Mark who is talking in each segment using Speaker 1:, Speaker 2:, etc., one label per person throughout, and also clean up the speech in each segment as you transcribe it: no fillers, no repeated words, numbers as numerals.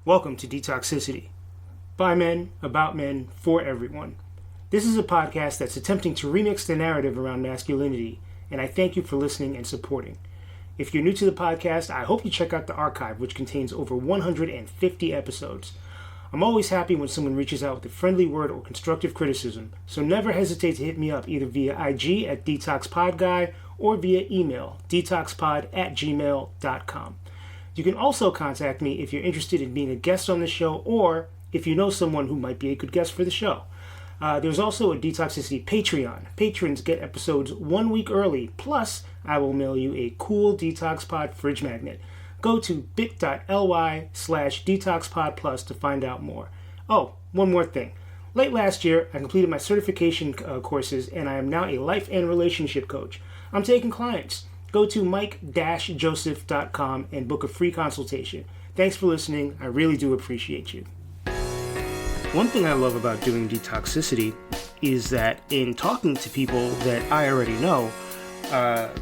Speaker 1: Welcome to Detoxicity. By men, about men, for everyone. This is a podcast that's attempting to remix the narrative around masculinity, and I thank you for listening and supporting. If you're new to the podcast, I hope you check out the archive, which contains over 150 episodes. I'm always happy when someone reaches out with a friendly word or constructive criticism, so never hesitate to hit me up either via IG at DetoxPodGuy or via email, detoxpod@gmail.com. You can also contact me if you're interested in being a guest on the show or if you know someone who might be a good guest for the show. There's also a Detoxicity Patreon. Patrons get episodes 1 week early, plus I will mail you a cool DetoxPod fridge magnet. Go to bit.ly/DetoxPodPlus to find out more. Oh, one more thing. Late last year, I completed my certification courses, and I am now a life and relationship coach. I'm taking clients. Go to mike-joseph.com and book a free consultation. Thanks for listening. I really do appreciate you. One thing I love about doing Detoxicity is that in talking to people that I already know,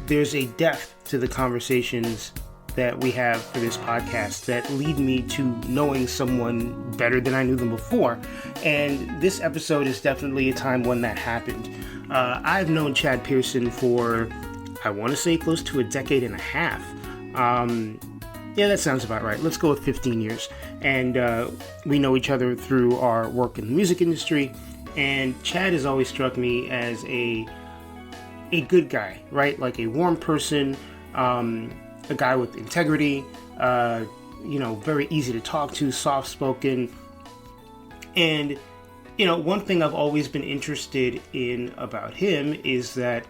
Speaker 1: there's a depth to the conversations that we have for this podcast that lead me to knowing someone better than I knew them before. And this episode is definitely a time when that happened. I've known Chad Pearson for, I want to say, close to a decade and a half. Yeah, that sounds about right. Let's go with 15 years. And we know each other through our work in the music industry. And Chad has always struck me as a good guy, right? Like a warm person, a guy with integrity, very easy to talk to, soft-spoken. And, one thing I've always been interested in about him is that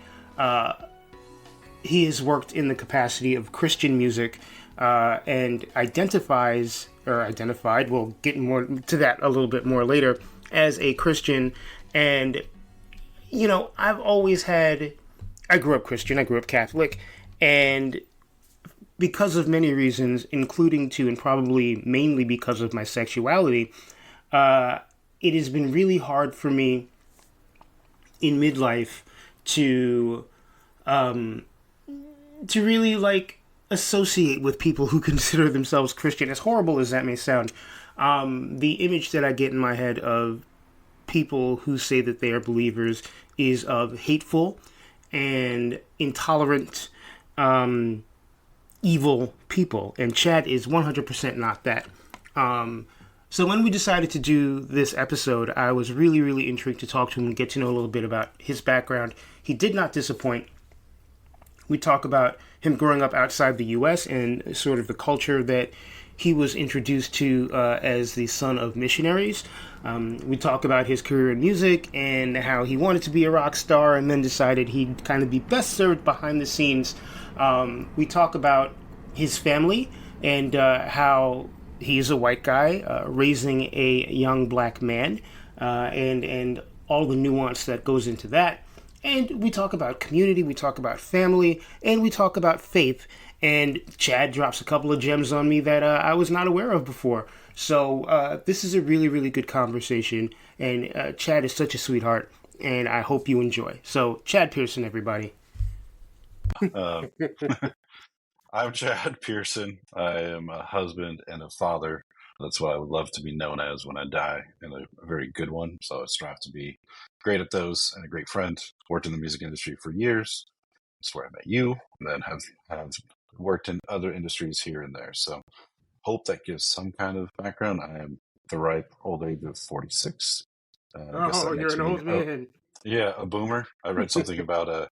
Speaker 1: he has worked in the capacity of Christian music and identified, we'll get more to that a little bit more later, as a Christian. And, I've always I grew up Christian, I grew up Catholic, and because of many reasons, including and probably mainly because of my sexuality, it has been really hard for me in midlife to really associate with people who consider themselves Christian. As horrible as that may sound, the image that I get in my head of people who say that they are believers is of hateful and intolerant, evil people, and Chad is 100% not that. So when we decided to do this episode, I was really, really intrigued to talk to him and get to know a little bit about his background. He did not disappoint. We talk about him growing up outside the U.S. and sort of the culture that he was introduced to as the son of missionaries. We talk about his career in music and how he wanted to be a rock star and then decided he'd kind of be best served behind the scenes. We talk about his family and how he is a white guy raising a young black man and all the nuance that goes into that. And we talk about community, we talk about family, and we talk about faith. And Chad drops a couple of gems on me that I was not aware of before. So this is a really, really good conversation. And Chad is such a sweetheart, and I hope you enjoy. So Chad Pearson, everybody.
Speaker 2: I'm Chad Pearson. I am a husband and a father. That's what I would love to be known as when I die, and a very good one. So I strive to be great at those, and a great friend. Worked in the music industry for years. That's where I met you, and then have worked in other industries here and there. So hope that gives some kind of background. I am the ripe old age of 46. I guess that
Speaker 1: You're an old man.
Speaker 2: Yeah, a boomer. I read something about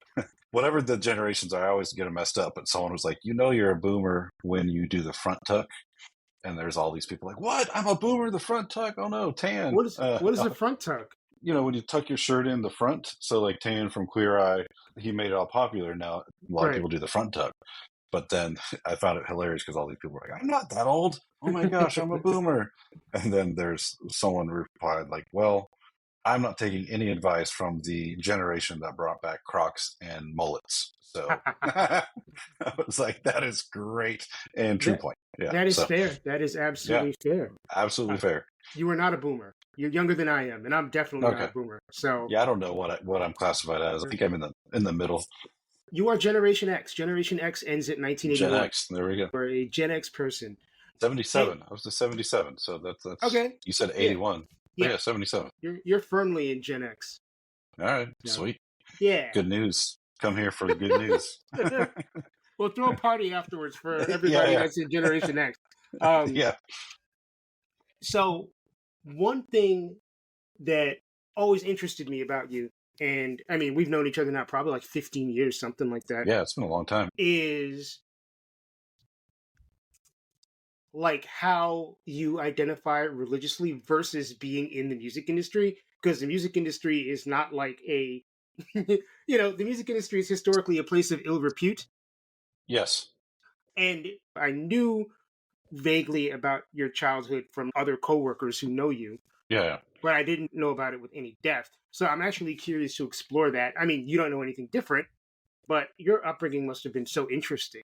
Speaker 2: whatever the generations are. I always get them messed up, but someone was like, you're a boomer when you do the front tuck. And there's all these people like, what? I'm a boomer, the front tuck. Oh no, tan.
Speaker 1: What is the front tuck?
Speaker 2: When you tuck your shirt in the front, so like Tan from Queer Eye, he made it all popular. Now a lot of people do the front tuck. But then I found it hilarious because all these people were like, I'm not that old. Oh my gosh, I'm a boomer. And then there's someone replied like, well, I'm not taking any advice from the generation that brought back Crocs and mullets. So I was like, that is great and true point. Yeah,
Speaker 1: that is fair. That is absolutely fair.
Speaker 2: Absolutely fair.
Speaker 1: You are not a boomer. You're younger than I am, and I'm definitely not a boomer. So
Speaker 2: yeah, I don't know what I'm classified as. I think I'm in the middle.
Speaker 1: You are Generation X. Generation X ends at 1981.
Speaker 2: Gen X. There we go.
Speaker 1: You're a Gen X person. And
Speaker 2: 77. I was the 77. So that's
Speaker 1: okay,
Speaker 2: you said
Speaker 1: yeah,
Speaker 2: 81. But
Speaker 1: yeah,
Speaker 2: yeah, 77.
Speaker 1: you're firmly in Gen X.
Speaker 2: All right,
Speaker 1: So
Speaker 2: sweet.
Speaker 1: yeah.
Speaker 2: Good news. Come here for the good news.
Speaker 1: We'll throw a party afterwards for
Speaker 2: Yeah,
Speaker 1: everybody
Speaker 2: yeah,
Speaker 1: that's in Generation X. Um,
Speaker 2: yeah.
Speaker 1: so one thing that always interested me about you, and I mean, we've known each other now probably like 15 years, something like that,
Speaker 2: Yeah, it's been a long time.
Speaker 1: is like how you identify religiously versus being in the music industry. Because the music industry is not like a, the music industry is historically a place of ill repute.
Speaker 2: Yes.
Speaker 1: And I knew vaguely about your childhood from other coworkers who know you,
Speaker 2: Yeah, yeah.
Speaker 1: but I didn't know about it with any depth. So I'm actually curious to explore that. I mean, you don't know anything different, but your upbringing must have been so interesting.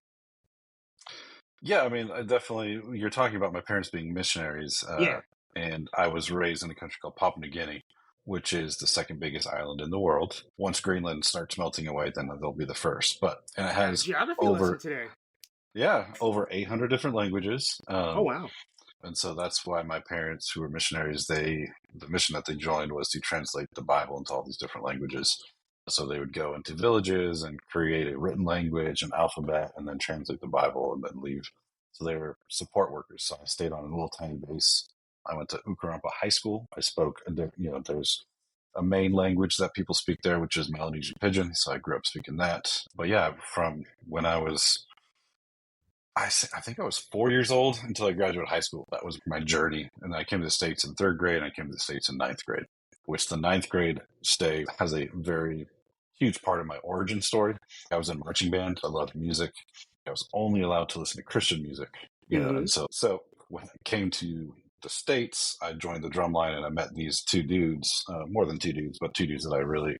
Speaker 2: Yeah, I mean, I definitely, you're talking about my parents being missionaries,
Speaker 1: Yeah.
Speaker 2: and I was raised in a country called Papua New Guinea, which is the second biggest island in the world. Once Greenland starts melting away, then they'll be the first. And it
Speaker 1: Got a
Speaker 2: has
Speaker 1: geography lesson
Speaker 2: over,
Speaker 1: today.
Speaker 2: yeah, over 800 different languages.
Speaker 1: Oh, wow.
Speaker 2: And so that's why my parents, who were missionaries, the mission that they joined was to translate the Bible into all these different languages. So they would go into villages and create a written language, an alphabet, and then translate the Bible and then leave. So they were support workers. So I stayed on a little tiny base. I went to Ukarumpa High School. I spoke, there's a main language that people speak there, which is Melanesian Pidgin. So I grew up speaking that. But yeah, from when I think I was 4 years old until I graduated high school. That was my journey. And then I came to the States in third grade and I came to the States in ninth grade, which the ninth grade stay has a very huge part of my origin story. I was in marching band. I loved music. I was only allowed to listen to Christian music,
Speaker 1: Hmm.
Speaker 2: and so when I came to the States, I joined the drum line and I met these two dudes, more than two dudes, but two dudes that I really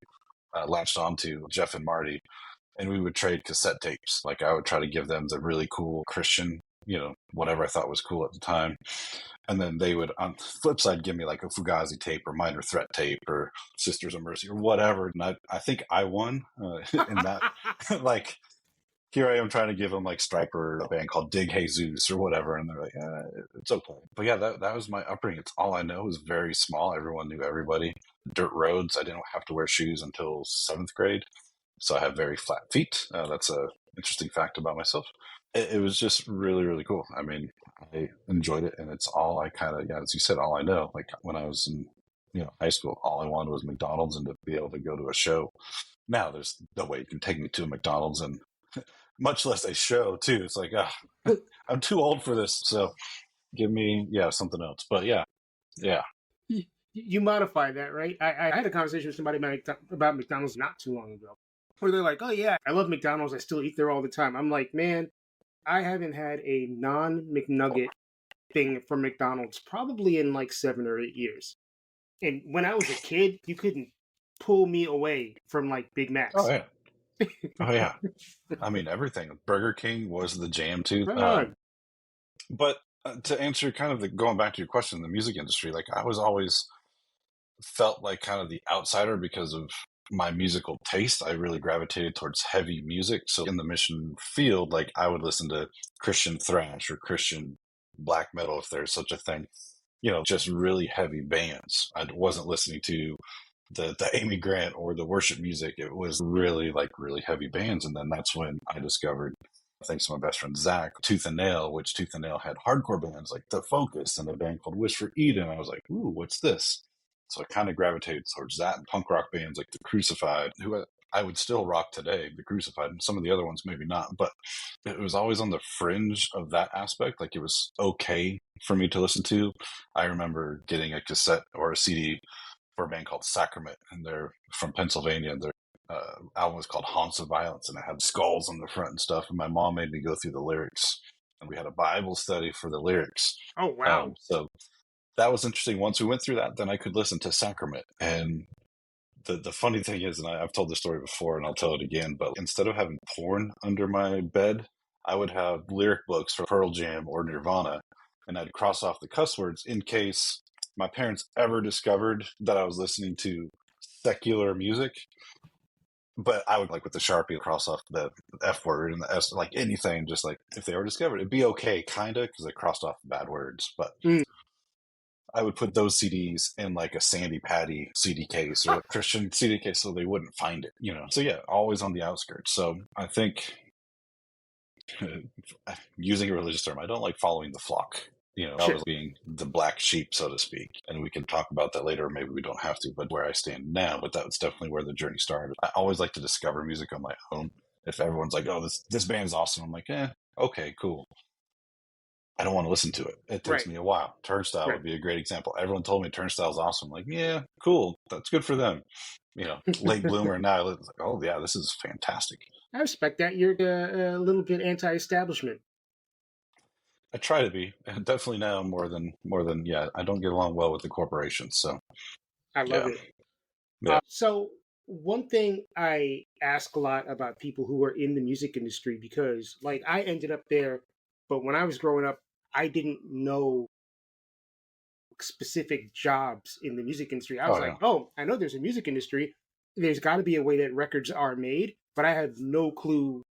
Speaker 2: latched onto, Jeff and Marty, and we would trade cassette tapes. Like I would try to give them the really cool Christian, whatever I thought was cool at the time. And then they would, on the flip side, give me like a Fugazi tape or Minor Threat tape or Sisters of Mercy or whatever. And I think I won in that. Like, here I am trying to give them like Striper, a band called Dig Jesus or whatever. And they're like, it's okay. But yeah, that was my upbringing. It's all I know. It was very small. Everyone knew everybody. Dirt roads. I didn't have to wear shoes until seventh grade. So I have very flat feet. That's a interesting fact about myself. It was just really, really cool. I mean, I enjoyed it, and it's all I kind of, yeah, as you said, all I know. Like when I was in, high school, all I wanted was McDonald's and to be able to go to a show. Now there's no way you can take me to a McDonald's, and much less a show too. It's like, I'm too old for this. So give me, something else. But yeah, yeah.
Speaker 1: You modify that, right? I had a conversation with somebody about McDonald's not too long ago, where they're like, "Oh yeah, I love McDonald's. I still eat there all the time." I'm like, man, I haven't had a non McNugget thing from McDonald's probably in like 7 or 8 years. And when I was a kid, you couldn't pull me away from like Big
Speaker 2: Oh
Speaker 1: Macs.
Speaker 2: yeah. Oh yeah. I mean, everything. Burger King was the jam too.
Speaker 1: Right on.
Speaker 2: But to answer kind of going back to your question, the music industry, like I was always felt like kind of the outsider because of my musical taste. I really gravitated towards heavy music. So in the mission field, like I would listen to Christian thrash or Christian black metal, if there's such a thing, just really heavy bands. I wasn't listening to the Amy Grant or the worship music. It was really like really heavy bands. And then that's when I discovered, thanks to my best friend Zach, Tooth and Nail, which Tooth and Nail had hardcore bands like The Focus and a band called Wish for Eden. I was like, ooh, what's this? So I kind of gravitated towards that, and punk rock bands like The Crucified, who I would still rock today, The Crucified, and some of the other ones maybe not, but it was always on the fringe of that aspect. Like it was okay for me to listen to. I remember getting a cassette or a CD for a band called Sacrament, and they're from Pennsylvania. Their album was called Haunts of Violence, and it had skulls on the front and stuff. And my mom made me go through the lyrics, and we had a Bible study for the lyrics.
Speaker 1: Oh wow.
Speaker 2: So that was interesting. Once we went through that, then I could listen to Sacrament. And the funny thing is, and I've told this story before, and I'll tell it again, but instead of having porn under my bed, I would have lyric books for Pearl Jam or Nirvana, and I'd cross off the cuss words in case my parents ever discovered that I was listening to secular music. But I would, like, with the Sharpie, cross off the F word and the S, like anything, just like if they were discovered, it'd be okay, kind of, because I crossed off the bad words. But I would put those CDs in like a Sandy Patty CD case or a Christian CD case so they wouldn't find it, So, yeah, always on the outskirts. So I think, using a religious term, I don't like following the flock. I was being the black sheep, so to speak. And we can talk about that later. Maybe we don't have to, but where I stand now, but that was definitely where the journey started. I always like to discover music on my own. If everyone's like, oh, this band's awesome, I'm like, okay, cool. I don't want to listen to it. It takes me a while. Turnstile would be a great example. Everyone told me Turnstile's awesome. I'm like, yeah, cool. That's good for them. Late bloomer. Now it's like, oh yeah, this is fantastic.
Speaker 1: I respect that. You're a little bit anti-establishment.
Speaker 2: I try to be, and definitely now more than yeah. I don't get along well with the corporations, so
Speaker 1: I love it.
Speaker 2: Yeah.
Speaker 1: So one thing I ask a lot about people who are in the music industry, because like I ended up there, but when I was growing up, I didn't know specific jobs in the music industry. I was oh, I know there's a music industry. There's got to be a way that records are made, but I had no clue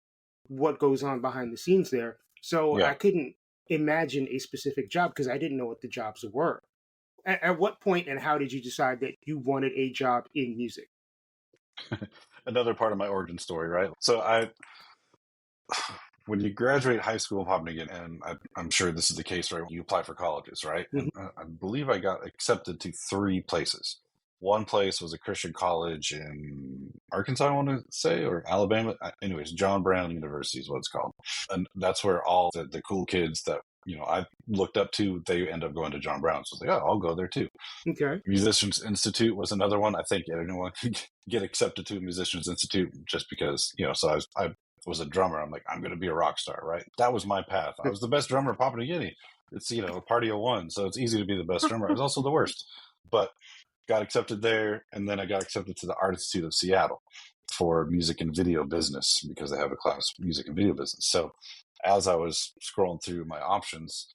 Speaker 1: what goes on behind the scenes there. So I couldn't imagine a specific job because I didn't know what the jobs were. At what point and how did you decide that you wanted a job in music?
Speaker 2: Another part of my origin story, right? So when you graduate high school in Papua New Guinea, and I'm sure this is the case, right? You apply for colleges, right? And I believe I got accepted to 3 places. One place was a Christian college in Arkansas, I want to say, or Alabama. Anyways, John Brown University is what it's called. And that's where all the cool kids that, I looked up to, they end up going to John Brown. So I was like, oh, I'll go there too.
Speaker 1: Okay.
Speaker 2: Musicians Institute was another one. I think anyone could get accepted to a Musicians Institute just because, so I was a drummer. I'm like, I'm going to be a rock star, right? That was my path. I was the best drummer in Papua New Guinea. It's, a party of one. So it's easy to be the best drummer. I was also the worst. But got accepted there, and then I got accepted to the Art Institute of Seattle for music and video business because they have a class music and video business. So as I was scrolling through my options,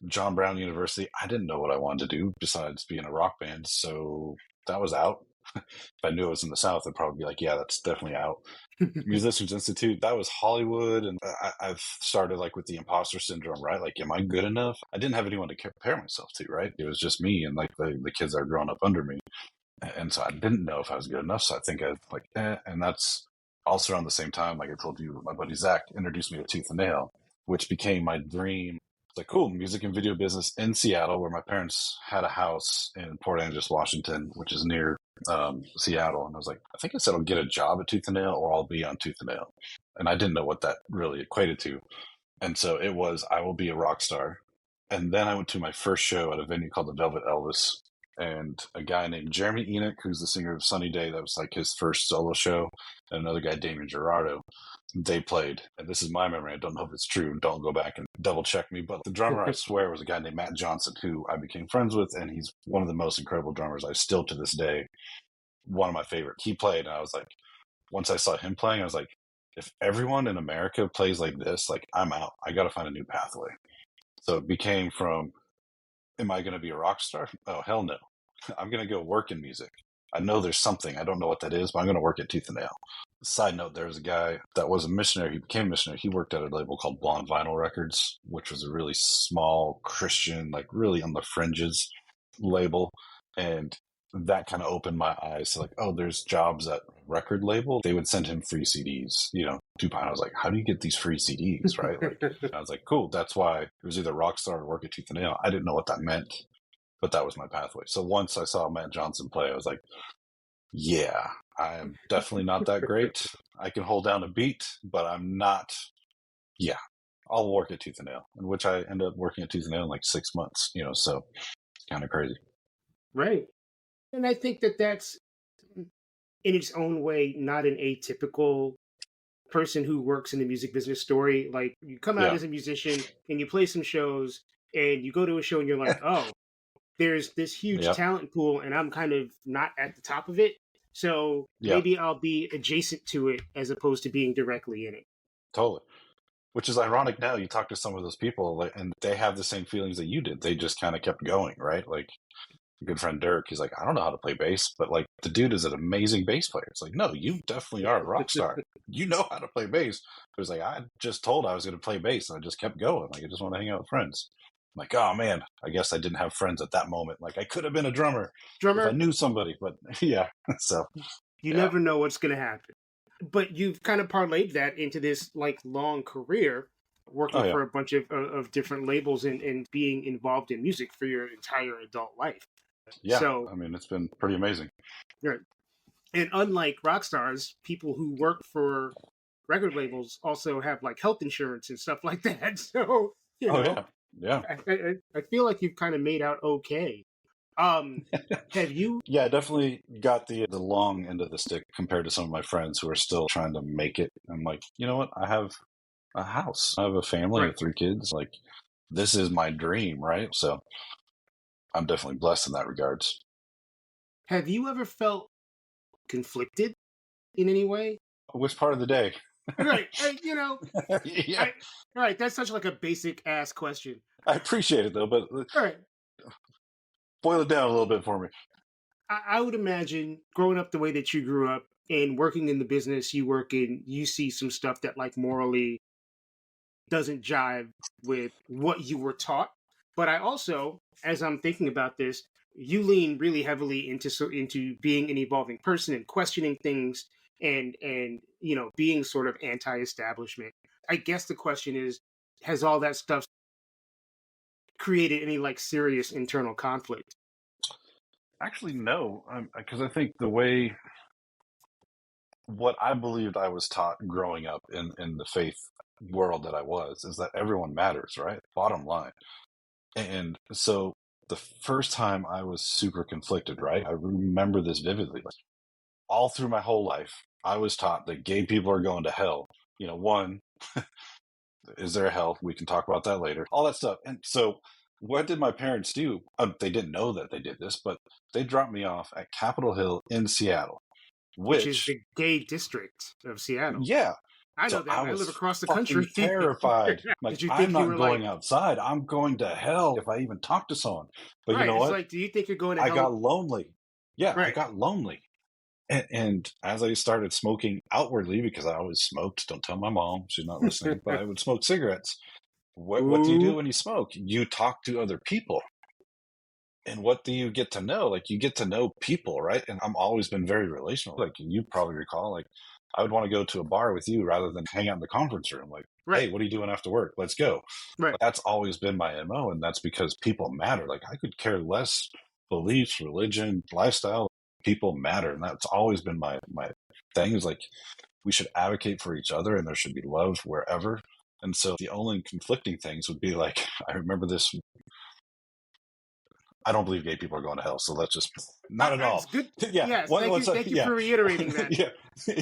Speaker 2: John Brown University, I didn't know what I wanted to do besides being a rock band. So that was out. If I knew it was in the South, I'd probably be like, yeah, that's definitely out. Musicians Institute, that was Hollywood. And I've started like with the imposter syndrome, right? Like, am I good enough? I didn't have anyone to compare myself to, right? It was just me and like the kids that are growing up under me. And so I didn't know if I was good enough. So I think I was like, and that's also around the same time, like I told you, my buddy Zach introduced me to Tooth and Nail, which became my dream. It's like, cool, music and video business in Seattle, where my parents had a house in Port Angeles, Washington, which is near Seattle. And I was like, I think I said I'll get a job at Tooth and Nail or I'll be on Tooth and Nail. And I didn't know what that really equated to. And so it was, I will be a rock star. And then I went to my first show at a venue called the Velvet Elvis. And a guy named Jeremy Enoch, who's the singer of Sunny Day, that was like his first solo show, and another guy, Damien Gerardo, they played. And this is my memory. I don't know if it's true. Don't go back and double check me. But the drummer, I swear, was a guy named Matt Johnson, who I became friends with. And he's one of the most incredible drummers I still to this day. One of my favorite. He played, and I was like, once I saw him playing, I was like, if everyone in America plays like this, like I'm out. I got to find a new pathway. So it became from, am I going to be a rock star? Oh, hell no. I'm going to go work in music. I know there's something. I don't know what that is, but I'm going to work at Tooth and Nail. Side note, there was a guy that was a missionary. He became a missionary. He worked at a label called Blonde Vinyl Records, which was a really small Christian, like really on the fringes label. And that kind of opened my eyes to like, oh, there's jobs at record label. They would send him free CDs, £2. I was like, how do you get these free CDs, right? Like, I was like, cool. That's why it was either Rockstar or work at Tooth and Nail. I didn't know what that meant, but that was my pathway. So once I saw Matt Johnson play, I was like, yeah, I am definitely not that great. I can hold down a beat, but I'm not. Yeah, I'll work at Tooth and Nail, in which I ended up working at Tooth and Nail in like 6 months, so it's kind of crazy.
Speaker 1: Right. And I think that that's in its own way not an atypical person who works in the music business story. Like you come out as a musician and you play some shows and you go to a show and you're like, oh, there's this huge talent pool and I'm kind of not at the top of it. So maybe I'll be adjacent to it as opposed to being directly in it.
Speaker 2: Totally. Which is ironic now. You talk to some of those people and they have the same feelings that you did. They just kind of kept going, right? Like good friend Dirk, he's like, I don't know how to play bass, but like the dude is an amazing bass player. It's like, no, you definitely are a rock star. You know how to play bass. It was like, I just told I was going to play bass and I just kept going. Like, I just want to hang out with friends. I'm like, oh man, I guess I didn't have friends at that moment. Like, I could have been a drummer if I knew somebody, but yeah. So,
Speaker 1: you
Speaker 2: yeah.
Speaker 1: never know what's going to happen. But you've kind of parlayed that into this like long career working
Speaker 2: Oh, yeah.
Speaker 1: for a bunch of different labels and being involved in music for your entire adult life.
Speaker 2: Yeah.
Speaker 1: So,
Speaker 2: I mean, it's been pretty amazing.
Speaker 1: right. And unlike rock stars, people who work for record labels also have like health insurance and stuff like that. So,
Speaker 2: Oh, yeah. Yeah.
Speaker 1: I feel like you've kind of made out okay. Have you?
Speaker 2: Yeah, I definitely got the long end of the stick compared to some of my friends who are still trying to make it. I'm like, you know what? I have a house. I have a family
Speaker 1: Right.
Speaker 2: of 3 kids. Like, this is my dream, right? So I'm definitely blessed in that regards.
Speaker 1: Have you ever felt conflicted in any way?
Speaker 2: Which part of the day?
Speaker 1: Right.
Speaker 2: Yeah,
Speaker 1: I right. That's such like a basic ass question.
Speaker 2: I appreciate it though, but
Speaker 1: All right.
Speaker 2: boil it down a little bit for me.
Speaker 1: I would imagine growing up the way that you grew up and working in the business you work in, you see some stuff that like morally doesn't jive with what you were taught. But I also, as I'm thinking about this, you lean really heavily into being an evolving person and questioning things and being sort of anti-establishment. I guess the question is, has all that stuff created any like serious internal conflict?
Speaker 2: Actually, no, because I think the way what I believed I was taught growing up in the faith world that I was is that everyone matters, right? Bottom line. And so the first time I was super conflicted, right? I remember this vividly. Like, all through my whole life, I was taught that gay people are going to hell. One, is there a hell? We can talk about that later. All that stuff. And so what did my parents do? They didn't know that they did this, but they dropped me off at Capitol Hill in Seattle,
Speaker 1: Which is
Speaker 2: which,
Speaker 1: the gay district of Seattle.
Speaker 2: yeah.
Speaker 1: I know
Speaker 2: So
Speaker 1: that.
Speaker 2: I
Speaker 1: I live
Speaker 2: was
Speaker 1: across the country.
Speaker 2: fucking terrified. Like,
Speaker 1: Did you
Speaker 2: I'm
Speaker 1: think you
Speaker 2: not
Speaker 1: were like,
Speaker 2: going outside. I'm going to hell if I even talk to someone. But you
Speaker 1: right?
Speaker 2: know
Speaker 1: It's
Speaker 2: what?
Speaker 1: like, do you think you're going to
Speaker 2: I
Speaker 1: hell?
Speaker 2: got lonely. Yeah, I
Speaker 1: Right.
Speaker 2: got lonely. And as I started smoking outwardly, because I always smoked, don't tell my mom, she's not listening, but I would smoke cigarettes. What do you do
Speaker 1: Ooh.
Speaker 2: when you smoke? You talk to other people. And what do you get to know? Like, you get to know people, right? And I've always been very relational. Like, you probably recall, like, I would want to go to a bar with you rather than hang out in the conference room. Like,
Speaker 1: Right.
Speaker 2: hey, what are you doing after work? Let's go.
Speaker 1: Right.
Speaker 2: Like, that's always been my MO. And that's because people matter. Like, I could care less beliefs, religion, lifestyle. People matter. And that's always been my thing is like, we should advocate for each other and there should be love wherever. And so the only conflicting things would be like, I remember this. I don't believe gay people are going to hell. So let's just not at
Speaker 1: It's
Speaker 2: all.
Speaker 1: good.
Speaker 2: Yeah.
Speaker 1: Yes. Thank you. Thank you
Speaker 2: Yeah.
Speaker 1: for reiterating that.
Speaker 2: Yeah.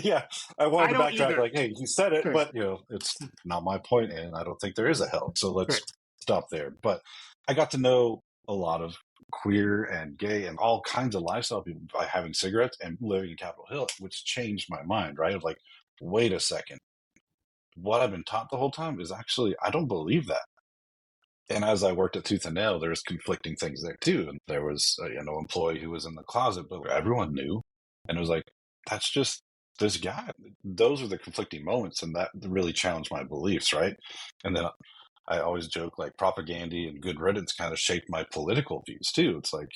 Speaker 2: Yeah. I
Speaker 1: I
Speaker 2: wanted to
Speaker 1: don't
Speaker 2: backtrack
Speaker 1: either.
Speaker 2: like, hey, you said it,
Speaker 1: Right.
Speaker 2: but it's not my point, and I don't think there is a hell. So let's
Speaker 1: Right.
Speaker 2: stop there. But I got to know a lot of queer and gay and all kinds of lifestyle people by having cigarettes and living in Capitol Hill, which changed my mind, right? Of like, wait a second. What I've been taught the whole time is actually, I don't believe that. And as I worked at Tooth and Nail, there's conflicting things there too. And there was a employee who was in the closet, but everyone knew, and it was like, that's just this guy. Those are the conflicting moments, and that really challenged my beliefs, right? And then I always joke like propaganda and good riddance kind of shaped my political views too. It's like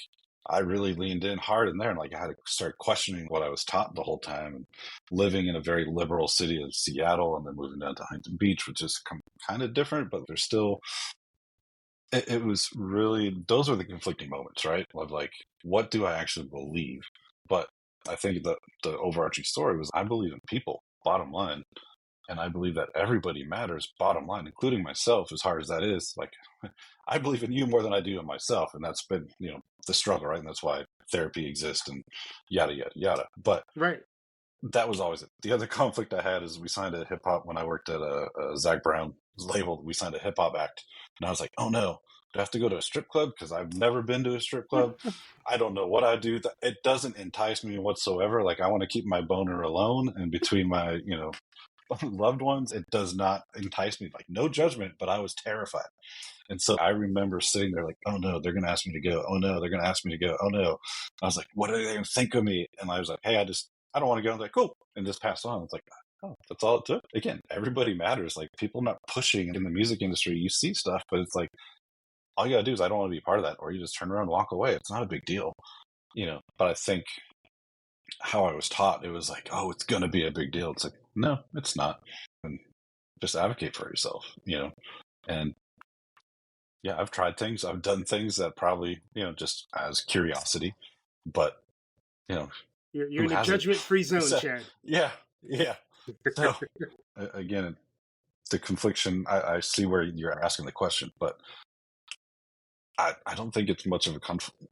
Speaker 2: I really leaned in hard in there, and like I had to start questioning what I was taught the whole time. And living in a very liberal city of Seattle, and then moving down to Huntington Beach, which is kind of different, but there's still it was really, those were the conflicting moments, right? Of like, what do I actually believe? But I think that the overarching story was I believe in people, bottom line. And I believe that everybody matters, bottom line, including myself, as hard as that is. Like, I believe in you more than I do in myself. And that's been, the struggle, right? And that's why therapy exists and yada, yada, yada. But
Speaker 1: Right.
Speaker 2: that was always it. The other conflict I had is we signed a hip hop when I worked at a Zach Brown label. We signed a hip hop act, and I was like, oh no, do I have to go to a strip club? Because I've never been to a strip club. I don't know what I do. It doesn't entice me whatsoever. Like I want to keep my boner alone and between my loved ones. It does not entice me. Like no judgment, but I was terrified. And so I remember sitting there like, oh no, they're going to ask me to go. Oh no, they're going to ask me to go. Oh no. I was like, what are they going to think of me? And I was like, hey, I don't want to go. I was like, cool. And just pass on. It's like, oh, that's all it took. Again, everybody matters. Like people not pushing in the music industry. You see stuff, but it's like, all you got to do is I don't want to be part of that. Or you just turn around and walk away. It's not a big deal, but I think how I was taught, it was like, oh, it's going to be a big deal. It's like, no, it's not. And just advocate for yourself, and yeah, I've tried things. I've done things that probably, just as curiosity, but,
Speaker 1: You're
Speaker 2: who
Speaker 1: in a
Speaker 2: hasn't?
Speaker 1: judgment-free zone,
Speaker 2: So,
Speaker 1: Chad.
Speaker 2: yeah. So again, the confliction, I see where you're asking the question, but I don't think it's much of a conflict.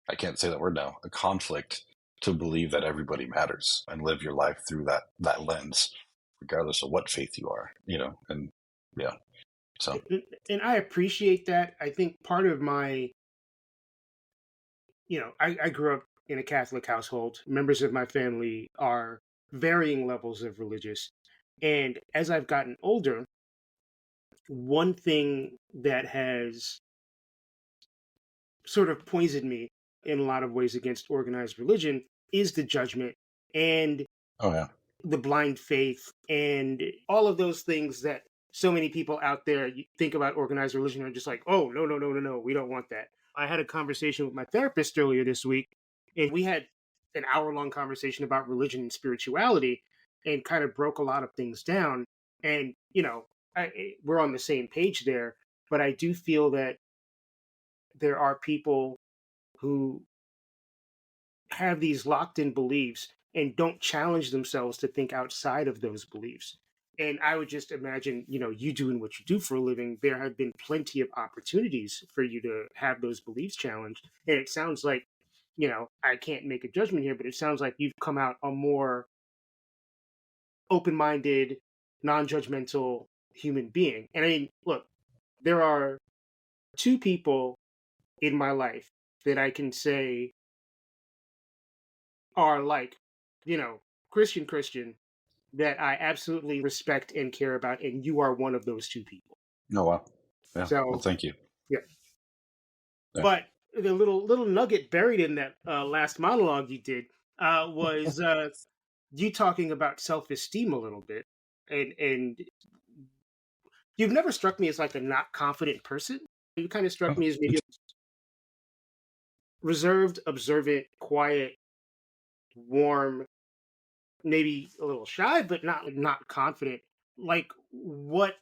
Speaker 2: I can't say that word now. A conflict to believe that everybody matters and live your life through that lens, regardless of what faith you are, and yeah. So,
Speaker 1: And I appreciate that. I think part of I grew up in a Catholic household. Members of my family are varying levels of religious. And as I've gotten older, one thing that has sort of poisoned me in a lot of ways against organized religion is the judgment and
Speaker 2: oh yeah.
Speaker 1: the blind faith and all of those things that so many people out there think about organized religion are just like, oh, no, no, no, no, no, we don't want that. I had a conversation with my therapist earlier this week, and we had an hour-long conversation about religion and spirituality and kind of broke a lot of things down. And, we're on the same page there, but I do feel that there are people who have these locked in beliefs and don't challenge themselves to think outside of those beliefs. And I would just imagine, you doing what you do for a living, there have been plenty of opportunities for you to have those beliefs challenged. And it sounds like, I can't make a judgment here, but it sounds like you've come out a more open minded, non judgmental human being. And I mean, look, there are two people in my life that I can say are like, Christian that I absolutely respect and care about, and you are one of those two people.
Speaker 2: Oh wow. Yeah. Well,
Speaker 1: So
Speaker 2: thank you.
Speaker 1: yeah.
Speaker 2: Yeah.
Speaker 1: But the little nugget buried in that last monologue you did was you talking about self-esteem a little bit, and you've never struck me as like a not confident person. You kind of struck
Speaker 2: Oh,
Speaker 1: me as maybe reserved, observant, quiet, warm, maybe a little shy, but not confident. Like, what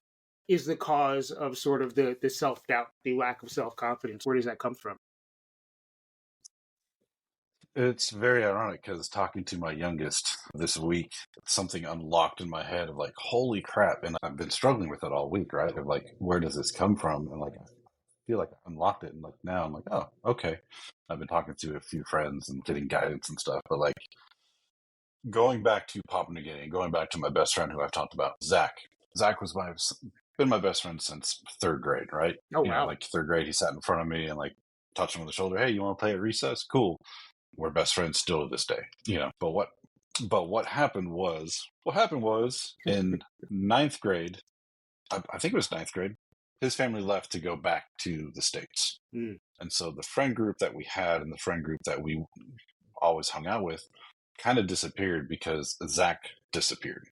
Speaker 1: is the cause of sort of the self doubt, the lack of self confidence? Where does that come from?
Speaker 2: it's very ironic because talking to my youngest this week, something unlocked in my head of like, holy crap. And I've been struggling with it all week, right? Of like, where does this come from? And like, I feel like I unlocked it. And like, now I'm like, oh, okay. I've been talking to a few friends and getting guidance and stuff. But like, going back to Papua New Guinea, going back to my best friend who I've talked about, Zach. Zach was been my best friend since third grade, right?
Speaker 1: Oh wow!
Speaker 2: Like third grade, he sat in front of me and like touched him on the shoulder. Hey, you want to play at recess? Cool. We're best friends still to this day. But what happened was in ninth grade. I think it was ninth grade. His family left to go back to the States,
Speaker 1: Mm.
Speaker 2: and so the friend group that we had and the friend group that we always hung out with kind of disappeared because Zach disappeared.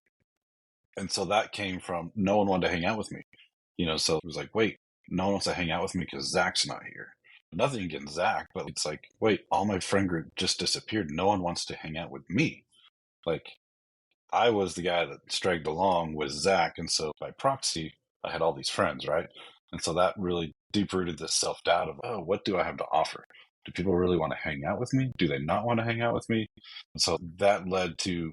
Speaker 2: And so that came from no one wanted to hang out with me. So it was like, wait, no one wants to hang out with me because Zach's not here. Nothing against Zach, but it's like, wait, all my friend group just disappeared. No one wants to hang out with me. Like, I was the guy that stragged along with Zach. And so by proxy, I had all these friends, right? And so that really deep rooted this self doubt of, oh, what do I have to offer? Do people really want to hang out with me? Do they not want to hang out with me? And so that led to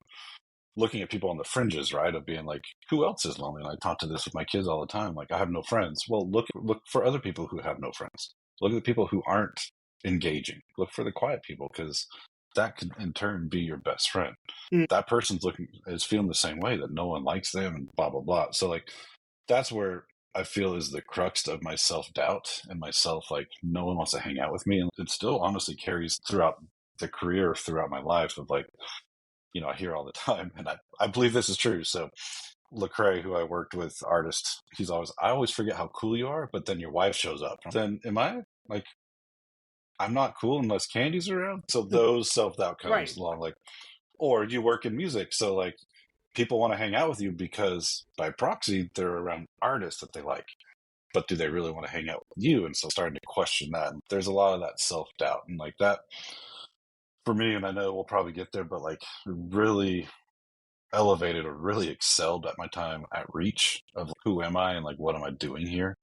Speaker 2: looking at people on the fringes, right? Of being like, who else is lonely? And I talk to this with my kids all the time. Like, I have no friends. Well, look for other people who have no friends. Look at the people who aren't engaging. Look for the quiet people because that could in turn be your best friend.
Speaker 1: Mm.
Speaker 2: That person's is feeling the same way that no one likes them and blah blah blah. So like that's where I feel is the crux of my self doubt and myself like no one wants to hang out with me, and it still honestly carries throughout the career, throughout my life of like I hear all the time, and I believe this is true. So Lecrae, who I worked with, artist, I always forget how cool you are, but then your wife shows up. Then am I like, I'm not cool unless Candy's around? So those self-doubt
Speaker 1: Right.
Speaker 2: comes along, like, or you work in music. So like people want to hang out with you because by proxy, they're around artists that they like. But do they really want to hang out with you? And so starting to question that. And there's a lot of that self-doubt and like that for me, and I know we'll probably get there, but like really elevated or really excelled at my time at Reach of who am I and like what am I doing here?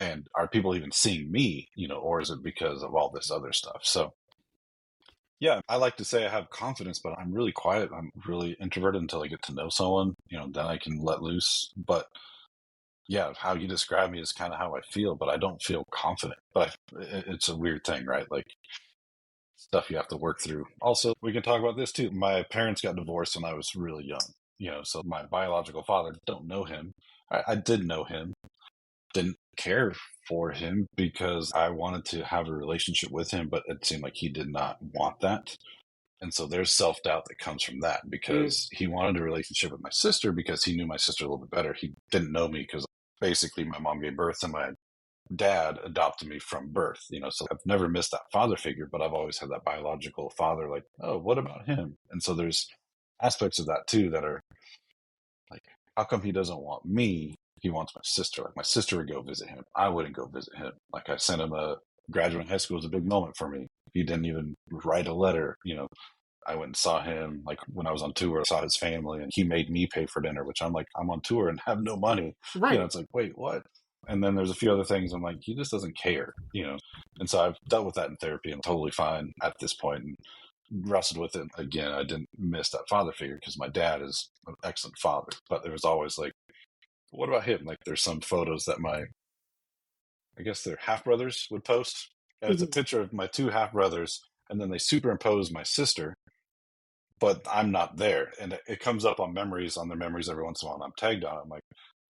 Speaker 2: And are people even seeing me, or is it because of all this other stuff? So yeah, I like to say I have confidence, but I'm really quiet. I'm really introverted until I get to know someone, then I can let loose. But yeah, how you describe me is kind of how I feel, but I don't feel confident. But it's a weird thing, right? Like stuff you have to work through. Also, we can talk about this too. My parents got divorced when I was really young, so my biological father don't know him. I did know him, didn't care for him because I wanted to have a relationship with him, but it seemed like he did not want that. And so there's self doubt that comes from that
Speaker 1: Mm.
Speaker 2: because he wanted a relationship with my sister because he knew my sister a little bit better. He didn't know me because basically my mom gave birth and my dad adopted me from birth, so I've never missed that father figure, but I've always had that biological father, like, oh, what about him? And so there's aspects of that too that are like, how come he doesn't want me? He wants my sister. Like my sister would go visit him. I wouldn't go visit him. Like I sent him graduating high school was a big moment for me. He didn't even write a letter, I went and saw him like when I was on tour, I saw his family and he made me pay for dinner, which I'm like, I'm on tour and have no money.
Speaker 1: Right.
Speaker 2: It's like, wait, what? And then there's a few other things I'm like, he just doesn't care, And so I've dealt with that in therapy and totally fine at this point and wrestled with it. Again, I didn't miss that father figure because my dad is an excellent father, but there was always like, what about him? Like there's some photos that I guess their half brothers would post. And it's a picture of my two half brothers and then they superimpose my sister, but I'm not there. And it comes up on their memories every once in a while. And I'm tagged on it. I'm like,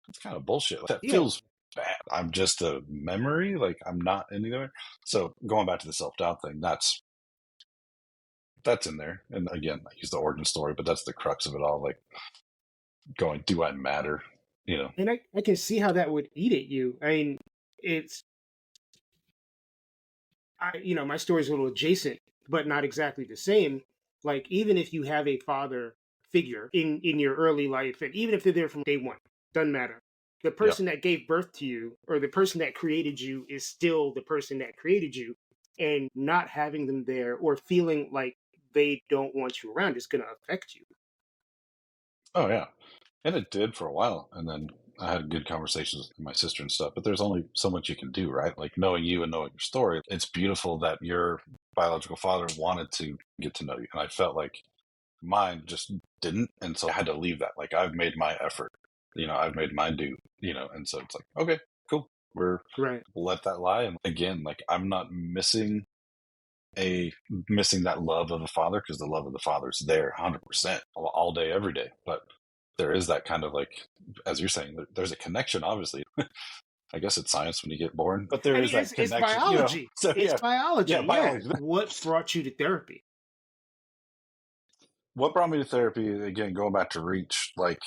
Speaker 2: it's kind of bullshit. Like, that
Speaker 1: Yeah.
Speaker 2: feels bad. I'm just a memory. Like I'm not anywhere. So going back to the self-doubt thing, that's in there. And again, I use the origin story, but that's the crux of it all. Like going, do I matter?
Speaker 1: And I can see how that would eat at you. I mean, it's my story is a little adjacent, but not exactly the same. Like even if you have a father figure in your early life, and even if they're there from day one, doesn't matter. The
Speaker 2: Yep.
Speaker 1: person that gave birth to you or the person that created you is still the person that created you, and not having them there or feeling like they don't want you around is going to affect you.
Speaker 2: Oh yeah. And it did for a while. And then I had good conversations with my sister and stuff, but there's only so much you can do, right? Like knowing you and knowing your story, it's beautiful that your biological father wanted to get to know you. And I felt like mine just didn't. And so I had to leave that. Like I've made my effort, I've made my due, and so it's like, okay, cool.
Speaker 1: Right.
Speaker 2: We'll let that lie. And again, like I'm not missing that love of the father because the love of the father is there 100% all day, every day. But there is that kind of like, as you're saying, there's a connection, obviously. I guess it's science when you get born, but there
Speaker 1: I
Speaker 2: is
Speaker 1: mean,
Speaker 2: that
Speaker 1: it's
Speaker 2: connection,
Speaker 1: biology.
Speaker 2: So
Speaker 1: It's
Speaker 2: yeah,
Speaker 1: biology.
Speaker 2: yeah,
Speaker 1: Yeah.
Speaker 2: biology.
Speaker 1: What brought you to therapy?
Speaker 2: What brought me to therapy, again, going back to Reach, like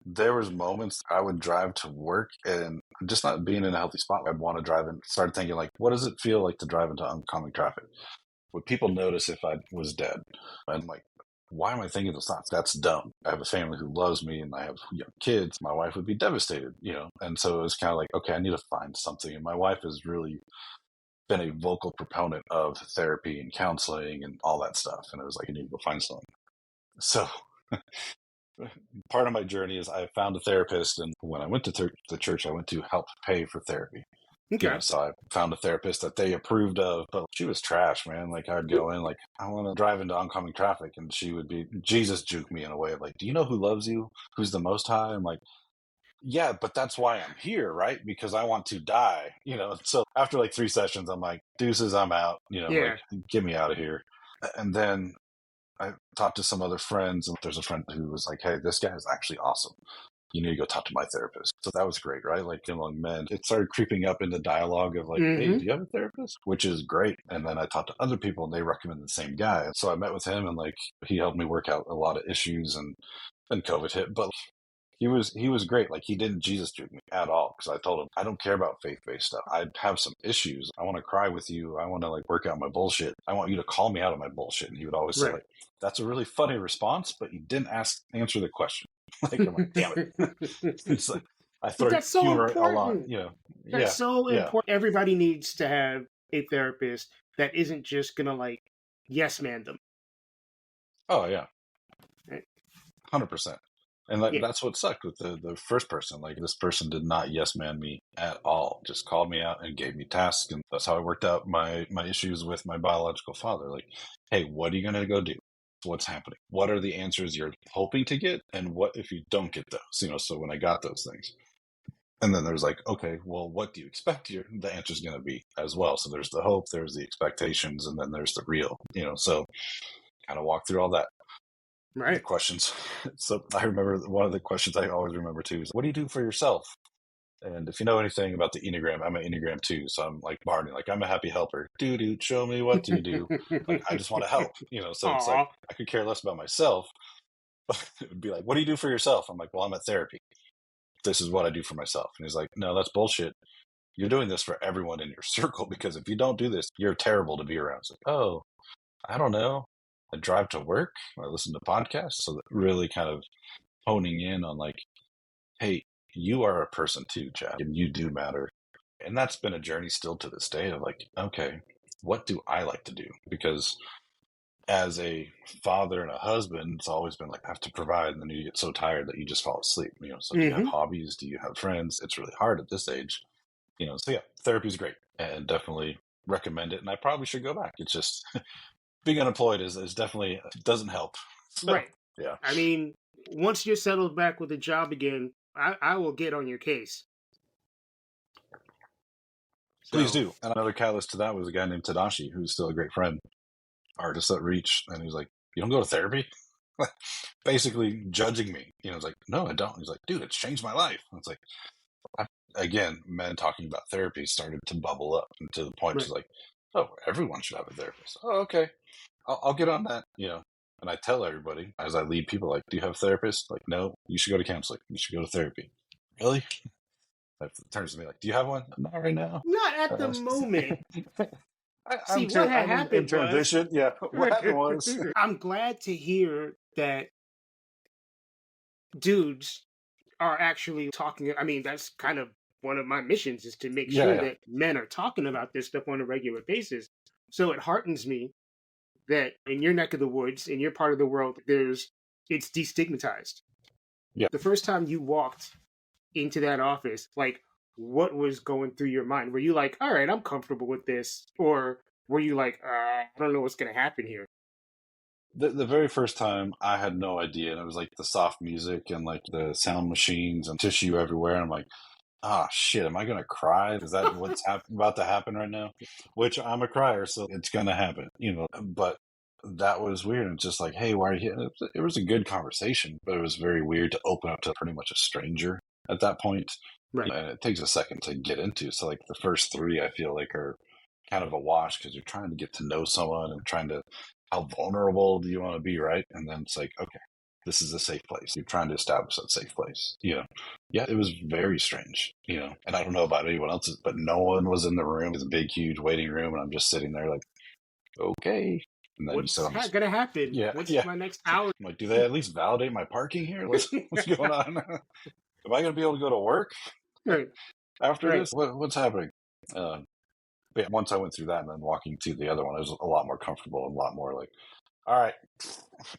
Speaker 2: there was moments I would drive to work and just not being in a healthy spot. I'd want to drive and start thinking like, what does it feel like to drive into oncoming traffic? Would people notice if I was dead? And like, why am I thinking those thoughts? That's dumb. I have a family who loves me and I have young kids. My wife would be devastated, And so it was kind of like, okay, I need to find something. And my wife has really been a vocal proponent of therapy and counseling and all that stuff. And it was like, I need to go find something. So part of my journey is I found a therapist. And when I went to the church I went to help pay for therapy.
Speaker 1: Okay.
Speaker 2: So I found a therapist that they approved of, but she was trash, man. Like I'd go in, like, I want to drive into oncoming traffic. And she would be, Jesus juke me in a way of like, do you know who loves you? Who's the most high? I'm like, yeah, but that's why I'm here, right? Because I want to die, So after like 3 sessions, I'm like, deuces, I'm out, like,
Speaker 1: Yeah.
Speaker 2: get me out of here. And then I talked to some other friends, and there's a friend who was like, hey, this guy is actually awesome. You need to go talk to my therapist. So that was great, right? Like among men, it started creeping up in the dialogue of like, hey,
Speaker 1: Mm-hmm.
Speaker 2: do you have a therapist? Which is great. And then I talked to other people and they recommended the same guy. So I met with him and like he helped me work out a lot of issues and then COVID hit. But He was great. Like, he didn't Jesus juke me at all, because I told him I don't care about faith based stuff. I have some issues. I want to cry with you. I want to like work out my bullshit. I want you to call me out of my bullshit. And he would always say
Speaker 1: Right.
Speaker 2: like, "That's a really funny response, but you didn't answer the question." Like, I'm like, damn it. It's like I
Speaker 1: But
Speaker 2: throw
Speaker 1: that's so
Speaker 2: humor a lot.
Speaker 1: important. That's
Speaker 2: Yeah,
Speaker 1: so
Speaker 2: yeah.
Speaker 1: important. Everybody needs to have a therapist that isn't just gonna like yes man them.
Speaker 2: Oh yeah,
Speaker 1: Right?
Speaker 2: 100%. And
Speaker 1: Yeah.
Speaker 2: that's what sucked with the first person. Like, this person did not yes man me at all. Just called me out and gave me tasks, and that's how I worked out my issues with my biological father. Like, hey, what are you going to go do? What's happening? What are the answers you're hoping to get, and what if you don't get those? So when I got those things, and then there's like, okay, well, what do you expect the answer's going to be as well? So there's the hope, there's the expectations, and then there's the real. So kind of walk through all that. The
Speaker 1: Right.
Speaker 2: questions. So I remember one of the questions I always remember too is, what do you do for yourself? And if you know anything about the Enneagram, I'm an Enneagram too. So I'm like Barney, like, I'm a happy helper. Do show me what to do. Like, I just want to help. So it's like,
Speaker 1: Aw.
Speaker 2: I could care less about myself. But it would be like, what do you do for yourself? I'm like, well, I'm at therapy. This is what I do for myself. And he's like, no, that's bullshit. You're doing this for everyone in your circle, because if you don't do this, you're terrible to be around. It's like, oh, I don't know. I drive to work. I listen to podcasts. So that really kind of honing in on like, hey, you are a person too, Chad, and you do matter. And that's been a journey still to this day of like, okay, what do I like to do? Because as a father and a husband, it's always been like, I have to provide, and then you get so tired that you just fall asleep. So do you have
Speaker 1: Mm-hmm.
Speaker 2: hobbies? Do you have friends? It's really hard at this age. So yeah, therapy's great, and definitely recommend it. And I probably should go back. It's just being unemployed is definitely doesn't help. So
Speaker 1: Right.
Speaker 2: yeah.
Speaker 1: I mean, once you're settled back with a job again, I will get on your case.
Speaker 2: Please
Speaker 1: So
Speaker 2: do. And another catalyst to that was a guy named Tadashi, who's still a great friend, artist at Reach. And he's like, you don't go to therapy? Basically judging me. It's like, no, I don't. He's like, dude, it's changed my life. And it's like, again, men talking about therapy started to bubble up, and to the point
Speaker 1: right.
Speaker 2: it's like, oh, everyone should have a therapist. Oh, okay. I'll get on that. And I tell everybody as I lead people, like, do you have a therapist? Like, no, you should go to counseling. You should go to therapy. Really? It turns to me like, do you have one? Not right now.
Speaker 1: Not at the moment. See, what had
Speaker 2: I'm in
Speaker 1: happened was
Speaker 2: transition. Yeah. What happened was,
Speaker 1: I'm glad to hear that dudes are actually talking. I mean, that's kind of one of my missions is to make sure
Speaker 2: yeah.
Speaker 1: that men are talking about this stuff on a regular basis. So it heartens me that in your neck of the woods, in your part of the world, it's destigmatized.
Speaker 2: Yeah.
Speaker 1: The first time you walked into that office, like, what was going through your mind? Were you like, all right, I'm comfortable with this? Or were you like, I don't know what's going to happen here?
Speaker 2: The very first time, I had no idea. And it was like the soft music and like the sound machines and tissue everywhere. And I'm like, ah, shit, am I going to cry? Is that what's about to happen right now? Which, I'm a crier, so it's going to happen, But that was weird. And just like, hey, why are you here? It was a good conversation, but it was very weird to open up to pretty much a stranger at that point.
Speaker 1: Right.
Speaker 2: And it takes a second to get into. So like the first three, I feel like, are kind of a wash, because you're trying to get to know someone and trying to, how vulnerable do you want to be, right? And then it's like, okay, this is a safe place. You're trying to establish that safe place. Yeah, it was very strange. And I don't know about anyone else's, but no one was in the room. It's a big, huge waiting room, and I'm just sitting there like, okay. And then you
Speaker 1: What's
Speaker 2: sit on this.
Speaker 1: going to happen?
Speaker 2: Yeah,
Speaker 1: What's
Speaker 2: yeah.
Speaker 1: my next hour?
Speaker 2: I'm like, do they at least validate my parking here? What's going on? Am I going to be able to go to work
Speaker 1: Right.
Speaker 2: after
Speaker 1: Right.
Speaker 2: this? What's happening? But yeah, once I went through that and then walking to the other one, I was a lot more comfortable and a lot more like, all right,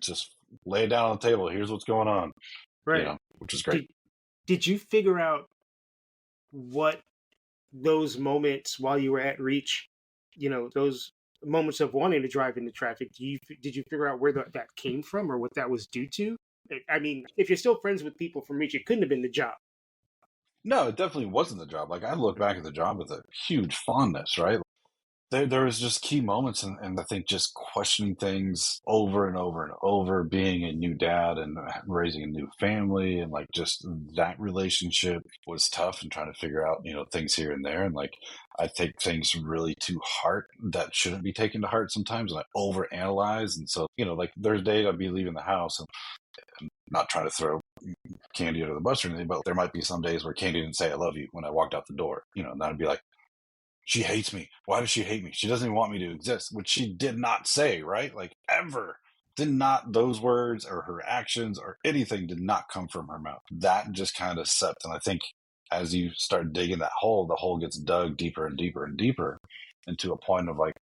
Speaker 2: just lay it down on the table. Here's what's going on,
Speaker 1: Right.
Speaker 2: which is great.
Speaker 1: Did you figure out what those moments while you were at Reach, those moments of wanting to drive into traffic, did you figure out where that came from or what that was due to? I mean, if you're still friends with people from Reach, it couldn't have been the job.
Speaker 2: No, it definitely wasn't the job. Like, I look back at the job with a huge fondness, right? There was just key moments, and I think just questioning things over and over and over, being a new dad and raising a new family, and like just that relationship was tough, and trying to figure out, things here and there. And like, I take things really to heart that shouldn't be taken to heart sometimes, and I overanalyze. And so, like, there's days I'd be leaving the house and Not trying to throw Candy under the bus or anything, but there might be some days where Candy didn't say I love you when I walked out the door, and that'd be like, she hates me. Why does she hate me? She doesn't even want me to exist, which she did not say, right? Like, ever. Did not, those words or her actions or anything did not come from her mouth. That just kind of sucked. And I think as you start digging that hole, the hole gets dug deeper and deeper and deeper into a point of like,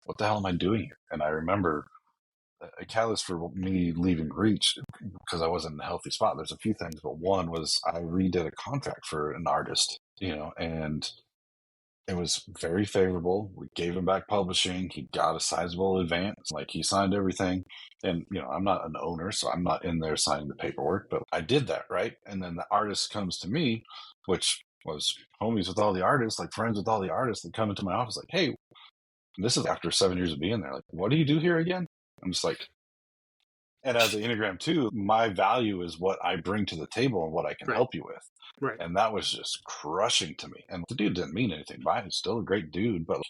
Speaker 2: what the hell am I doing here? And I remember a catalyst for me leaving Reach because I wasn't in a healthy spot. There's a few things, but one was I redid a contract for an artist, and it was very favorable. We gave him back publishing. He got a sizable advance. Like, he signed everything. And, I'm not an owner, so I'm not in there signing the paperwork, but I did that, right? And then the artist comes to me, which was homies with all the artists, like friends with all the artists that come into my office like, hey, this is after 7 years of being there. Like, what do you do here again? I'm just like, and as an Enneagram 2, my value is what I bring to the table and what I can help you with.
Speaker 1: Right.
Speaker 2: And that was just crushing to me. And the dude didn't mean anything by it. He's still a great dude, but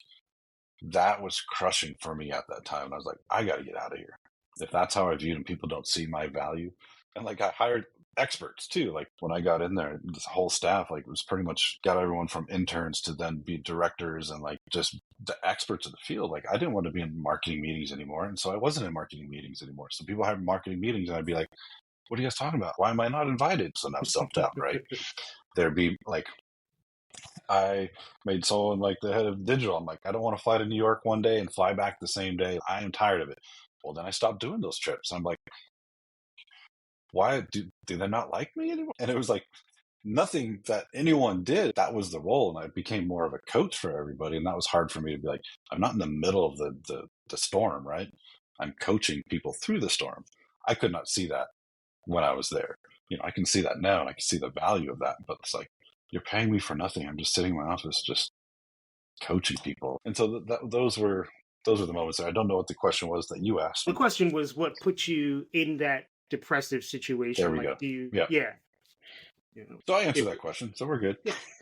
Speaker 2: that was crushing for me at that time. And I was like, I got to get out of here. If that's how I viewed and people don't see my value. And like, I hired experts too. Like, when I got in there, this whole staff, like, was pretty much got everyone from interns to then be directors and like just the experts of the field. Like, I didn't want to be in marketing meetings anymore. And so I wasn't in marketing meetings anymore. So people have marketing meetings and I'd be like, what are you guys talking about? Why am I not invited? So now self-doubt, right? There'd be like, I made someone like the head of digital. I'm like, I don't want to fly to New York one day and fly back the same day. I am tired of it. Well, then I stopped doing those trips. I'm like, why do they not like me anymore? And it was like nothing that anyone did. That was the role. And I became more of a coach for everybody. And that was hard for me to be like, I'm not in the middle of the storm, right? I'm coaching people through the storm. I could not see that when I was there. I can see that now and I can see the value of that. But it's like, you're paying me for nothing. I'm just sitting in my office, just coaching people. And so those were the moments there. I don't know what the question was that you asked.
Speaker 1: The question was, what put you in that depressive situation?
Speaker 2: There we go. Yeah. So I answered that question. So we're good.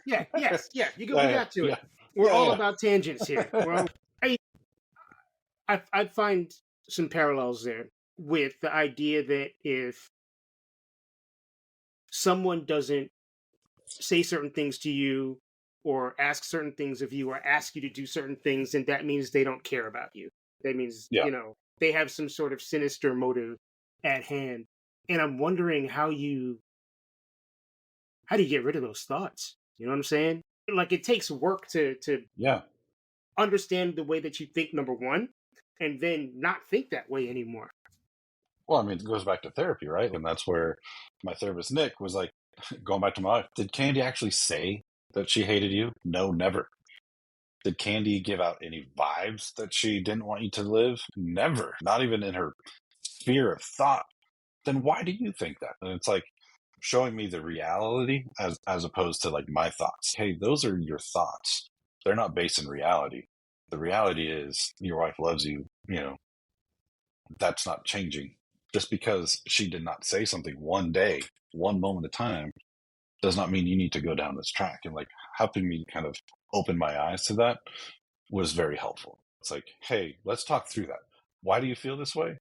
Speaker 1: Yeah. Yes. Yeah. We got to it. We're all about tangents here. I find some parallels there with the idea that if someone doesn't say certain things to you or ask certain things of you or ask you to do certain things, then that means they don't care about you. That means, they have some sort of sinister motive at hand. And I'm wondering how do you get rid of those thoughts? You know what I'm saying? Like, it takes work to understand the way that you think, number one, and then not think that way anymore.
Speaker 2: Well, I mean, it goes back to therapy, right? And that's where my therapist, Nick, was like, going back to my life, did Candy actually say that she hated you? No, never. Did Candy give out any vibes that she didn't want you to live? Never. Not even in her sphere of thought. Then why do you think that? And it's like showing me the reality as opposed to like my thoughts. Hey, those are your thoughts. They're not based in reality. The reality is your wife loves you, that's not changing. Just because she did not say something one day, one moment at a time, does not mean you need to go down this track. And like, helping me kind of open my eyes to that was very helpful. It's like, hey, let's talk through that. Why do you feel this way?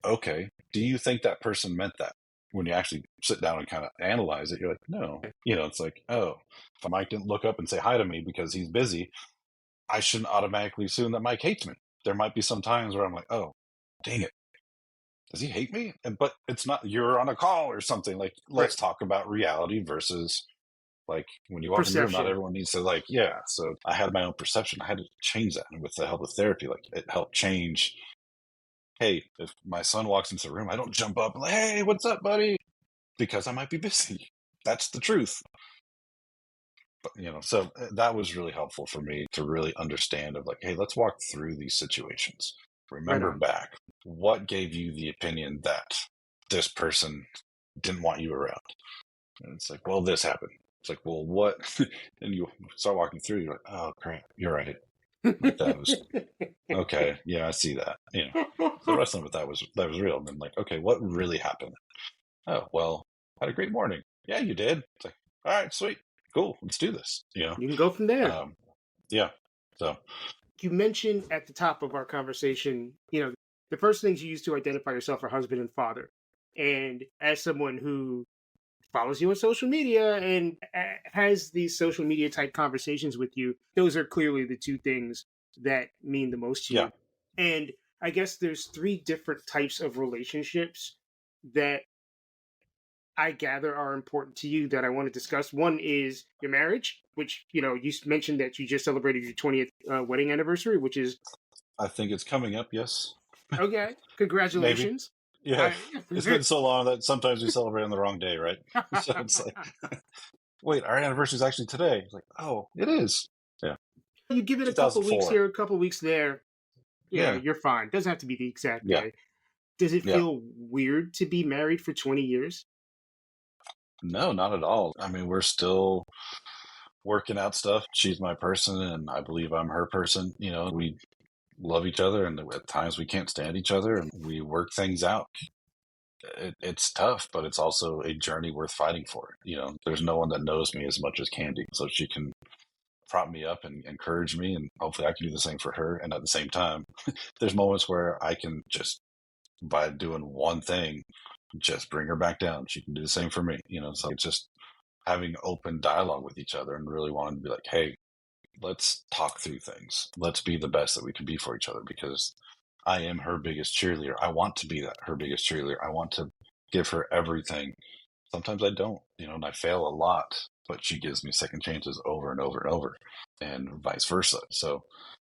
Speaker 2: Okay. Do you think that person meant that? When you actually sit down and kind of analyze it, you're like, no. It's like, oh, if Mike didn't look up and say hi to me because he's busy, I shouldn't automatically assume that Mike hates me. There might be some times where I'm like, oh, dang it. Does he hate me? But it's not, you're on a call or something. Like, let's talk about reality versus like when you walk in the room, not everyone needs to So I had my own perception. I had to change that. And with the help of therapy, like, it helped change. Hey, if my son walks into the room, I don't jump up and like, hey, what's up, buddy? Because I might be busy. That's the truth. But, so that was really helpful for me to really understand of like, hey, let's walk through these situations. Remember back, what gave you the opinion that this person didn't want you around? And it's like, well, this happened. It's like, well, what? And you start walking through, you're like, oh, crap, you're right. Like, that was, okay, yeah, I see that. The rest of it, that was real. And then like, okay, what really happened? Oh, well, had a great morning. Yeah, you did. It's like, all right, sweet, cool, let's do this.
Speaker 1: You can go from there.
Speaker 2: So
Speaker 1: you mentioned at the top of our conversation, the first things you use to identify yourself are husband and father. And as someone who follows you on social media and has these social media type conversations with you, those are clearly the two things that mean the most to
Speaker 2: Yeah,
Speaker 1: you. And I guess there's three different types of relationships that I gather are important to you that I want to discuss. One is your marriage, which, you mentioned that you just celebrated your 20th wedding anniversary, which is
Speaker 2: I think it's coming up. Yes,
Speaker 1: okay.
Speaker 2: maybe.
Speaker 1: Congratulations.
Speaker 2: Yeah,
Speaker 1: I
Speaker 2: it's been so long that sometimes we celebrate on the wrong day, right? So it's like, wait, our anniversary is actually today. It's like, oh, it is. Yeah,
Speaker 1: you give it a couple weeks
Speaker 2: 2004.
Speaker 1: here, a couple weeks there. Yeah,
Speaker 2: Yeah,
Speaker 1: you're fine. Doesn't have to be the exact
Speaker 2: yeah,
Speaker 1: day. Does it
Speaker 2: yeah.
Speaker 1: feel weird to be married for 20 years?
Speaker 2: No, not at all. I mean, we're still working out stuff. She's my person, and I believe I'm her person. We love each other, and at times we can't stand each other, and we work things out. It's tough, but it's also a journey worth fighting for. There's no one that knows me as much as Candy, so she can prop me up and encourage me, and hopefully I can do the same for her. And at the same time, there's moments where I can just, by doing one thing, just bring her back down. She can do the same for me. So it's just having open dialogue with each other and really wanting to be like, hey, let's talk through things. Let's be the best that we can be for each other, because I am her biggest cheerleader. I want to be her biggest cheerleader. I want to give her everything. Sometimes I don't, and I fail a lot, but she gives me second chances over and over and over, and vice versa. So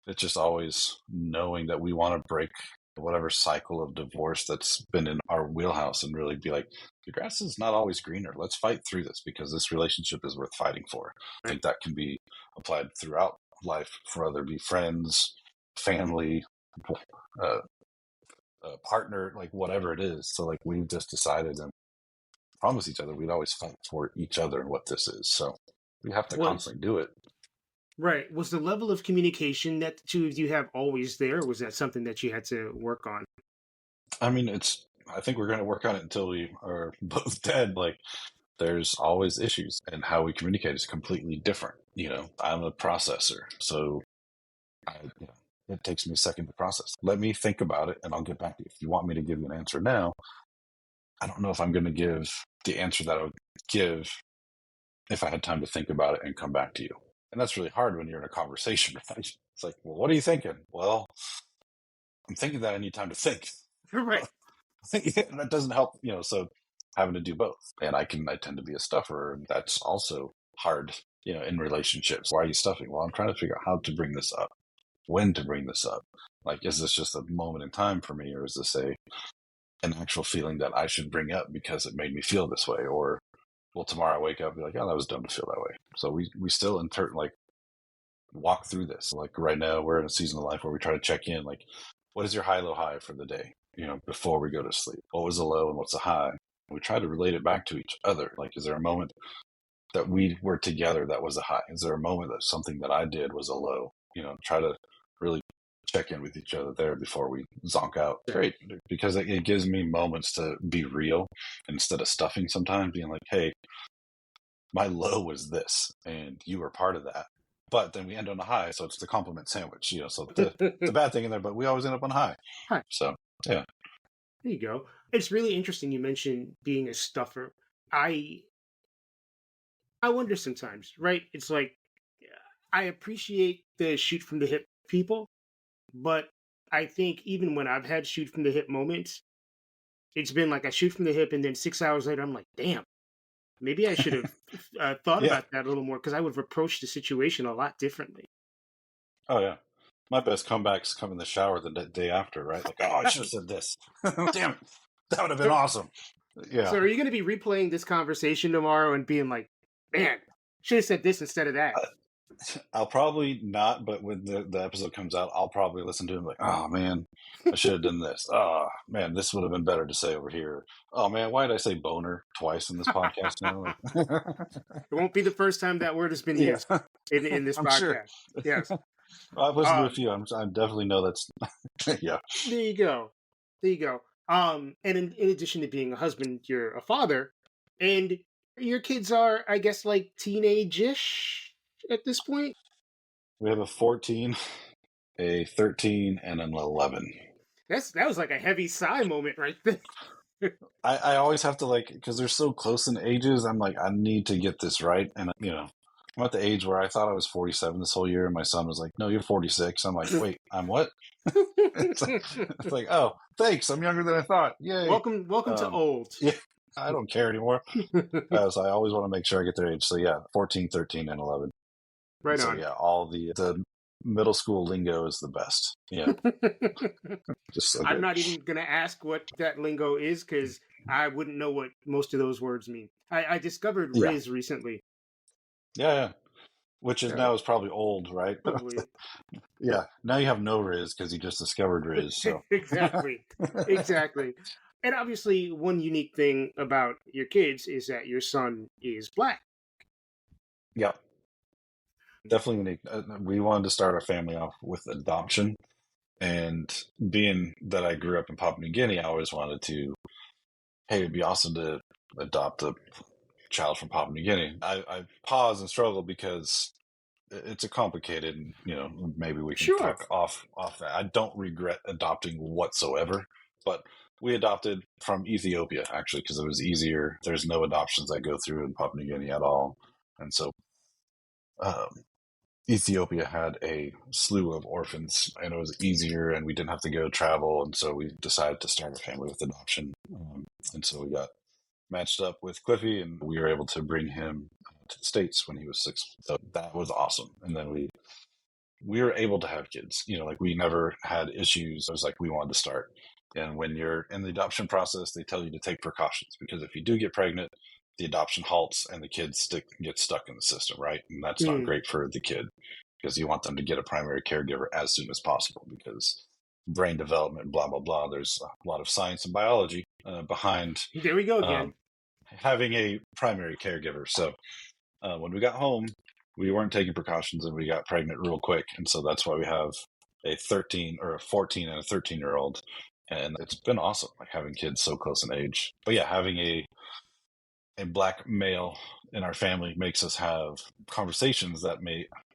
Speaker 2: it's just always knowing that we want to break whatever cycle of divorce that's been in our wheelhouse and really be like, the grass is not always greener. Let's fight through this because this relationship is worth fighting for. I think that can be applied throughout life, for whether it be friends, family, uh, partner, like whatever it is. So like we've just decided and promised each other we'd always fight for each other and what this is. So we have to
Speaker 1: Was
Speaker 2: constantly do it.
Speaker 1: right. Was the level of communication that the two of you have always there? Or was that something that you had to work on?
Speaker 2: I mean, I think we're going to work on it until we are both dead. Like, there's always issues, and how we communicate is completely different. I'm a processor, so it takes me a second to process. Let me think about it, and I'll get back to you. If you want me to give you an answer now, I don't know if I'm going to give the answer that I would give if I had time to think about it and come back to you. And that's really hard when you're in a conversation, right? It's like, well, what are you thinking? Well, I'm thinking that I need time to think.
Speaker 1: Right.
Speaker 2: That doesn't help, so having to do both. And I tend to be a stuffer, and that's also hard, in relationships. Why are you stuffing? Well, I'm trying to figure out how to bring this up, when to bring this up. Like, is this just a moment in time for me, or is this an actual feeling that I should bring up because it made me feel this way? Or will tomorrow I wake up and be like, oh, that was dumb to feel that way. So we still like walk through this. Like right now we're in a season of life where we try to check in, like, what is your high, low, high for the day? Before we go to sleep, what was the low and what's the high? We try to relate it back to each other. Like, is there a moment that we were together that was a high? Is there a moment that something that I did was a low? Try to really check in with each other there before we zonk out. It's great, because it gives me moments to be real instead of stuffing sometimes, being like, hey, my low was this and you were part of that. But then we end on a high, so it's the compliment sandwich, so the bad thing in there, but we always end up on high.
Speaker 1: Hi.
Speaker 2: So yeah.
Speaker 1: There you go. It's really interesting you mentioned being a stuffer. I I wonder sometimes, right? It's like I appreciate the shoot from the hip people, but I think even when I've had shoot from the hip moments, it's been like I shoot from the hip, and then 6 hours later, I'm like, damn, maybe I should have thought
Speaker 2: Yeah.
Speaker 1: about that a little more because I would have approached the situation a lot differently.
Speaker 2: Oh yeah. My best comebacks come in the shower the day after, right? Like, oh, I should have said this. Damn it, that would have been
Speaker 1: So,
Speaker 2: awesome.
Speaker 1: so
Speaker 2: Yeah.
Speaker 1: are you going to be replaying this conversation tomorrow and being like, man, should have said this instead of that?
Speaker 2: I'll probably not, but when the episode comes out, I'll probably listen to it like, oh man, I should have done this. Oh man, this would have been better to say over here. Oh man, why did I say boner twice in this podcast now?
Speaker 1: It won't be the first time that word has been
Speaker 2: Yeah,
Speaker 1: used in this
Speaker 2: I'm sure.
Speaker 1: podcast. Yes.
Speaker 2: I've listened to a
Speaker 1: Um,
Speaker 2: few. I definitely know that's yeah.
Speaker 1: there you go. There you go. And in addition to being a husband, you're a father, and your kids are, I guess, like teenage-ish at this point.
Speaker 2: We have a 14, a 13, and an 11.
Speaker 1: That was like a heavy sigh moment right there.
Speaker 2: I always have to because they're so close in ages. I'm like, I need to get this right, and I'm at the age where I thought I was 47 this whole year, and my son was like, "No, you're 46." I'm like, "Wait, I'm what?" it's like, oh, thanks, I'm younger than I thought. Yay!
Speaker 1: Welcome to old.
Speaker 2: Yeah, I don't care anymore. So I always want to make sure I get their age. So yeah, 14, 13, and 11.
Speaker 1: Right
Speaker 2: So
Speaker 1: on.
Speaker 2: yeah, all the middle school lingo is the best. Yeah, just so
Speaker 1: I'm
Speaker 2: good.
Speaker 1: not even going to ask what that lingo is because I wouldn't know what most of those words mean. I discovered
Speaker 2: Yeah,
Speaker 1: Riz recently.
Speaker 2: yeah. Which is
Speaker 1: Uh,
Speaker 2: now is probably old, right?
Speaker 1: Probably.
Speaker 2: Yeah. Now you have no Riz because you just discovered Riz. So
Speaker 1: Exactly. Exactly. And obviously, one unique thing about your kids is that your son is black.
Speaker 2: yeah, definitely unique. We wanted to start our family off with adoption, and being that I grew up in Papua New Guinea, I always wanted to. Hey, it'd be awesome to adopt a child from Papua New Guinea. I pause and struggle because it's a complicated, maybe we can
Speaker 1: Sure.
Speaker 2: talk off that. I don't regret adopting whatsoever, but we adopted from Ethiopia actually because it was easier. There's no adoptions that go through in Papua New Guinea at all, and so um, Ethiopia had a slew of orphans, and it was easier, and we didn't have to go travel, and so we decided to start a family with adoption, and so we got matched up with Cliffy, and we were able to bring him to the States when he was 6. So that was awesome. And then we were able to have kids. Like we never had issues. It was like we wanted to start. And when you're in the adoption process, they tell you to take precautions because if you do get pregnant, the adoption halts and the kids get stuck in the system, right? And that's not
Speaker 1: Mm.
Speaker 2: great for the kid because you want them to get a primary caregiver as soon as possible because brain development, blah, blah, blah. There's a lot of science and biology behind
Speaker 1: There we go again.
Speaker 2: having a primary caregiver. So when we got home, we weren't taking precautions and we got pregnant real quick. And so that's why we have a 13 or a 14 and a 13-year-old. And it's been awesome, like having kids so close in age. But yeah, having a black male in our family makes us have conversations that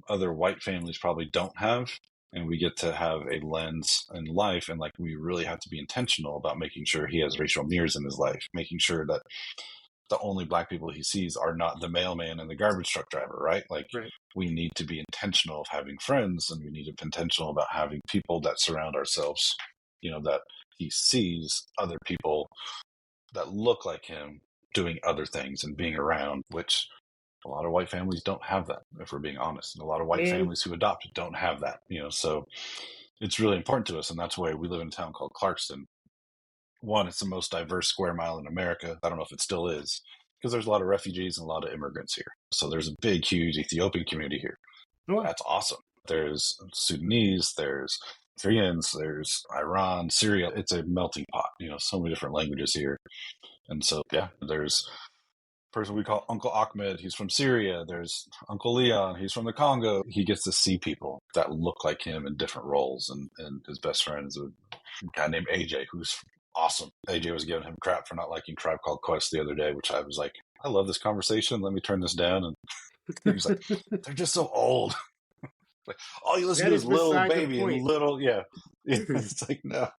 Speaker 2: other white families probably don't have. And we get to have a lens in life. And like, we really have to be intentional about making sure he has racial mirrors in his life, making sure that the only black people he sees are not the mailman and the garbage truck driver, right? Like
Speaker 1: Right.
Speaker 2: we need to be intentional of having friends and we need to be intentional about having people that surround ourselves, that he sees other people that look like him doing other things and being around, which a lot of white families don't have that, if we're being honest. And a lot of white
Speaker 1: And
Speaker 2: families who adopt don't have that, so it's really important to us. And that's why we live in a town called Clarkston. One, it's the most diverse square mile in America. I don't know if it still is, because there's a lot of refugees and a lot of immigrants here. So there's a big, huge Ethiopian community here.
Speaker 1: well,
Speaker 2: That's awesome. There's Sudanese, there's Syrians, there's Iran, Syria. It's a melting pot, so many different languages here. And so, yeah, there's a person we call Uncle Ahmed. He's from Syria. There's Uncle Leon. He's from the Congo. He gets to see people that look like him in different roles. And his best friend is a guy named AJ, who's awesome. AJ was giving him crap for not liking Tribe Called Quest the other day, which I was like, I love this conversation. Let me turn this down. And he was like, they're just so old. Like, all you listen
Speaker 1: that
Speaker 2: to
Speaker 1: is
Speaker 2: is Little
Speaker 1: beside the
Speaker 2: Baby and
Speaker 1: point.
Speaker 2: Little, yeah. It's like, no.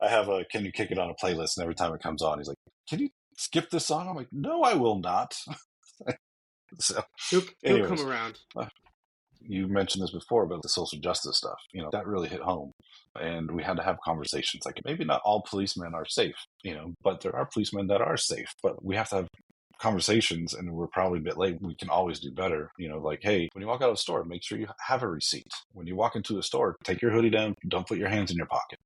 Speaker 2: I have a Can You Kick It on a playlist, and every time it comes on, he's like, can you skip this song? I'm like, no, I will not. So,
Speaker 1: He'll come
Speaker 2: anyways,
Speaker 1: around.
Speaker 2: you mentioned this before about the social justice stuff. That really hit home. And we had to have conversations like maybe not all policemen are safe, but there are policemen that are safe. But we have to have conversations, and we're probably a bit late. We can always do better. Like, hey, when you walk out of a store, make sure you have a receipt. When you walk into a store, take your hoodie down. Don't put your hands in your pocket.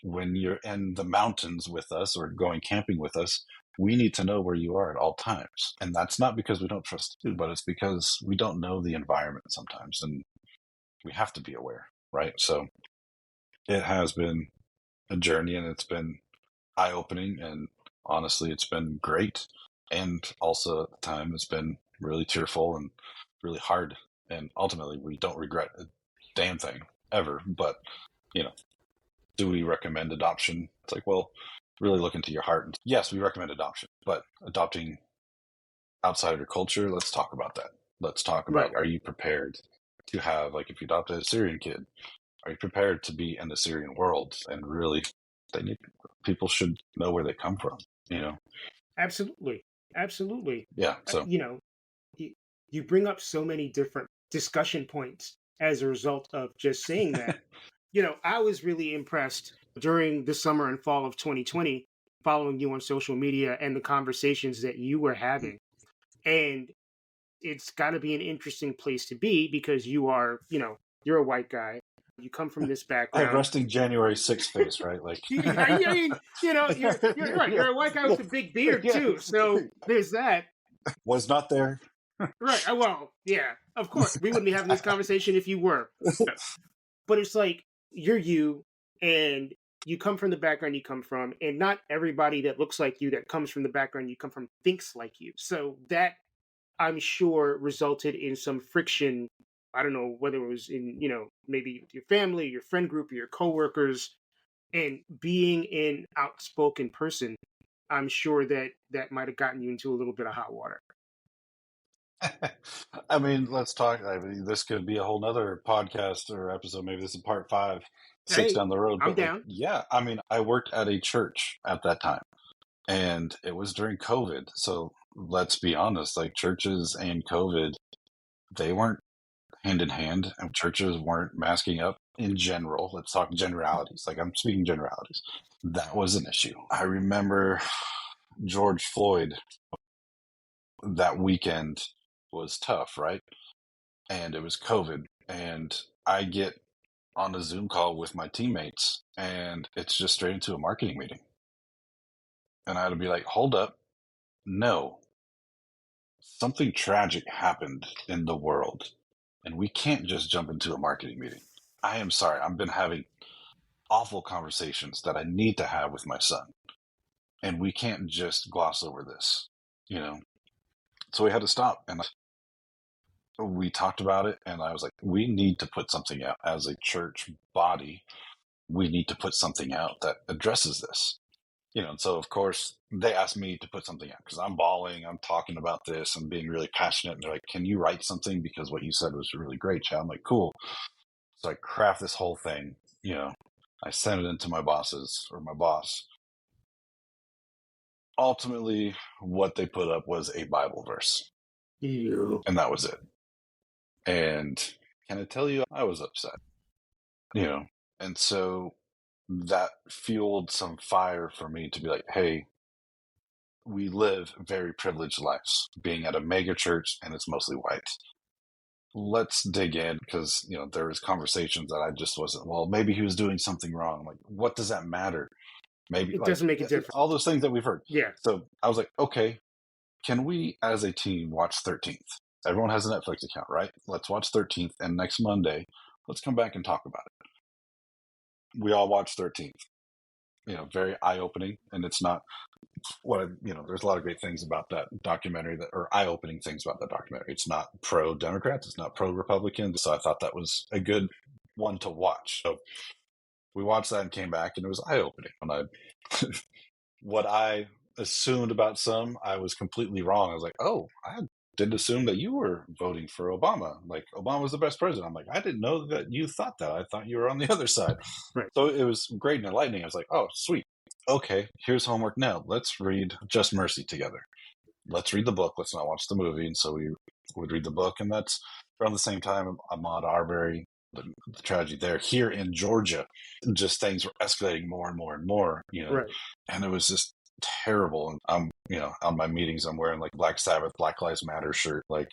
Speaker 2: When you're in the mountains with us or going camping with us, we need to know where you are at all times. And that's not because we don't trust you, but it's because we don't know the environment sometimes. And we have to be aware, right? So it has been a journey and it's been eye opening. And honestly, it's been great. And also at the time, it's been really tearful and really hard. And ultimately, we don't regret a damn thing ever. But, do we recommend adoption? It's like, well, really look into your heart. And yes, we recommend adoption, but adopting outside of your culture, let's talk about that. Let's talk
Speaker 1: Right.
Speaker 2: about, are you prepared to have, like, if you adopt a Syrian kid, are you prepared to be in the Syrian world? And really, people should know where they come from. you know?
Speaker 1: Absolutely. Absolutely.
Speaker 2: Yeah. So
Speaker 1: You know, you, you bring up so many different discussion points as a result of just saying that. I was really impressed during the summer and fall of 2020, following you on social media and the conversations that you were having. And it's got to be an interesting place to be because you're a white guy. You come from this
Speaker 2: I have
Speaker 1: background.
Speaker 2: resting January 6th face, right? Like,
Speaker 1: I mean, you're right.
Speaker 2: yeah,
Speaker 1: You're a white guy
Speaker 2: yeah,
Speaker 1: with a big beard
Speaker 2: yeah.
Speaker 1: too. So there's that.
Speaker 2: Was not there.
Speaker 1: Right. Well, yeah, of course. We wouldn't be having this conversation if you were. But it's like you're you and you come from the background you come from, and not everybody that looks like you that comes from the background you come from thinks like you. So that I'm sure resulted in some friction. I don't know whether it was in, maybe with your family, your friend group, or your coworkers, and being an outspoken person, I'm sure that that might have gotten you into a little bit of hot water.
Speaker 2: I mean, let's talk. I mean, this could be a whole nother podcast or episode. Maybe this is part 5, 6
Speaker 1: Hey,
Speaker 2: down the road.
Speaker 1: I'm
Speaker 2: But like,
Speaker 1: down.
Speaker 2: yeah, I mean, I worked at a church at that time, and it was during COVID. So let's be honest, like churches and COVID, they weren't hand in hand, and churches weren't masking up in general. Let's talk generalities. Like I'm speaking generalities. That was an issue. I remember George Floyd, that weekend was tough, right? And it was COVID. And I get on a Zoom call with my teammates, and it's just straight into a marketing meeting. And I had to be like, hold up. No, something tragic happened in the world, and we can't just jump into a marketing meeting. I am sorry. I've been having awful conversations that I need to have with my son, and we can't just gloss over this, you know? So we had to stop, and we talked about it, and I was like, we need to put something out as a church body. We need to put something out that addresses this. And so of course they asked me to put something out because I'm bawling, I'm talking about this and being really passionate. And they're like, can you write something? Because what you said was really great, Chad. I'm like, cool. So I craft this whole thing, I sent it into my bosses or my boss. Ultimately, what they put up was a Bible verse.
Speaker 1: You.
Speaker 2: And that was it. And can I tell you, I was upset, and so that fueled some fire for me to be like, hey, we live very privileged lives being at a mega church and it's mostly white. Let's dig in because, there was conversations that I just wasn't, well, maybe he was doing something wrong. Like, what does that matter? Maybe
Speaker 1: It
Speaker 2: like
Speaker 1: doesn't make a difference.
Speaker 2: all those things that we've heard.
Speaker 1: Yeah.
Speaker 2: So I was like, okay, can we as a team watch 13th? Everyone has a Netflix account, right? Let's watch 13th. And next Monday, let's come back and talk about it. We all watched 13th, very eye opening. And it's not, there's a lot of great things about that documentary that are eye-opening things about that documentary. It's not pro-Democrats, it's not pro-Republicans. So I thought that was a good one to watch. So we watched that and came back, and it was eye-opening. And what I assumed about some, I was completely wrong. I was like, oh, I didn't assume that you were voting for Obama. Like, Obama's the best president. I'm like, I didn't know that you thought that. I thought you were on the other side.
Speaker 1: Right.
Speaker 2: So it was great and enlightening. I was like, oh, sweet. Okay, here's homework now. Let's read Just Mercy together. Let's read the book. Let's not watch the movie. And so we would read the book. And that's around the same time Ahmaud Arbery, the tragedy there. Here in Georgia, just things were escalating more and more and more,
Speaker 1: Right.
Speaker 2: and it was just terrible. And I'm, on my meetings, I'm wearing like Black Sabbath, Black Lives Matter shirt, like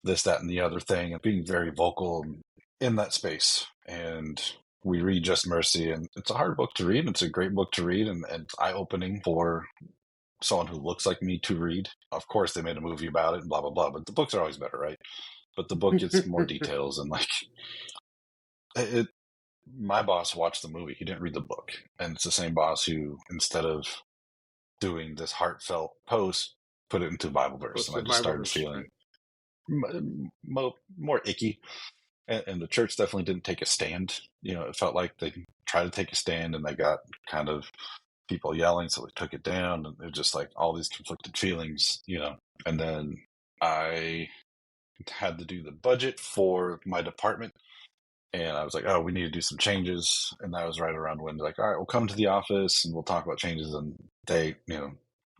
Speaker 2: this, that, and the other thing, and being very vocal in that space. And we read Just Mercy, and it's a hard book to read. It's a great book to read, and it's eye-opening for someone who looks like me to read. Of course, they made a movie about it and blah, blah, blah, but the books are always better, right? But the book gets more details, and like my boss watched the movie. He didn't read the book. And it's the same boss who, instead of doing this heartfelt post, put it into Bible verse. And I just started feeling more icky. And the church definitely didn't take a stand. It felt like they tried to take a stand and they got kind of people yelling, so they took it down. And it was just like all these conflicted feelings, And then I had to do the budget for my department. And I was like, oh, we need to do some changes. And that was right around when they're like, all right, we'll come to the office and we'll talk about changes. And they,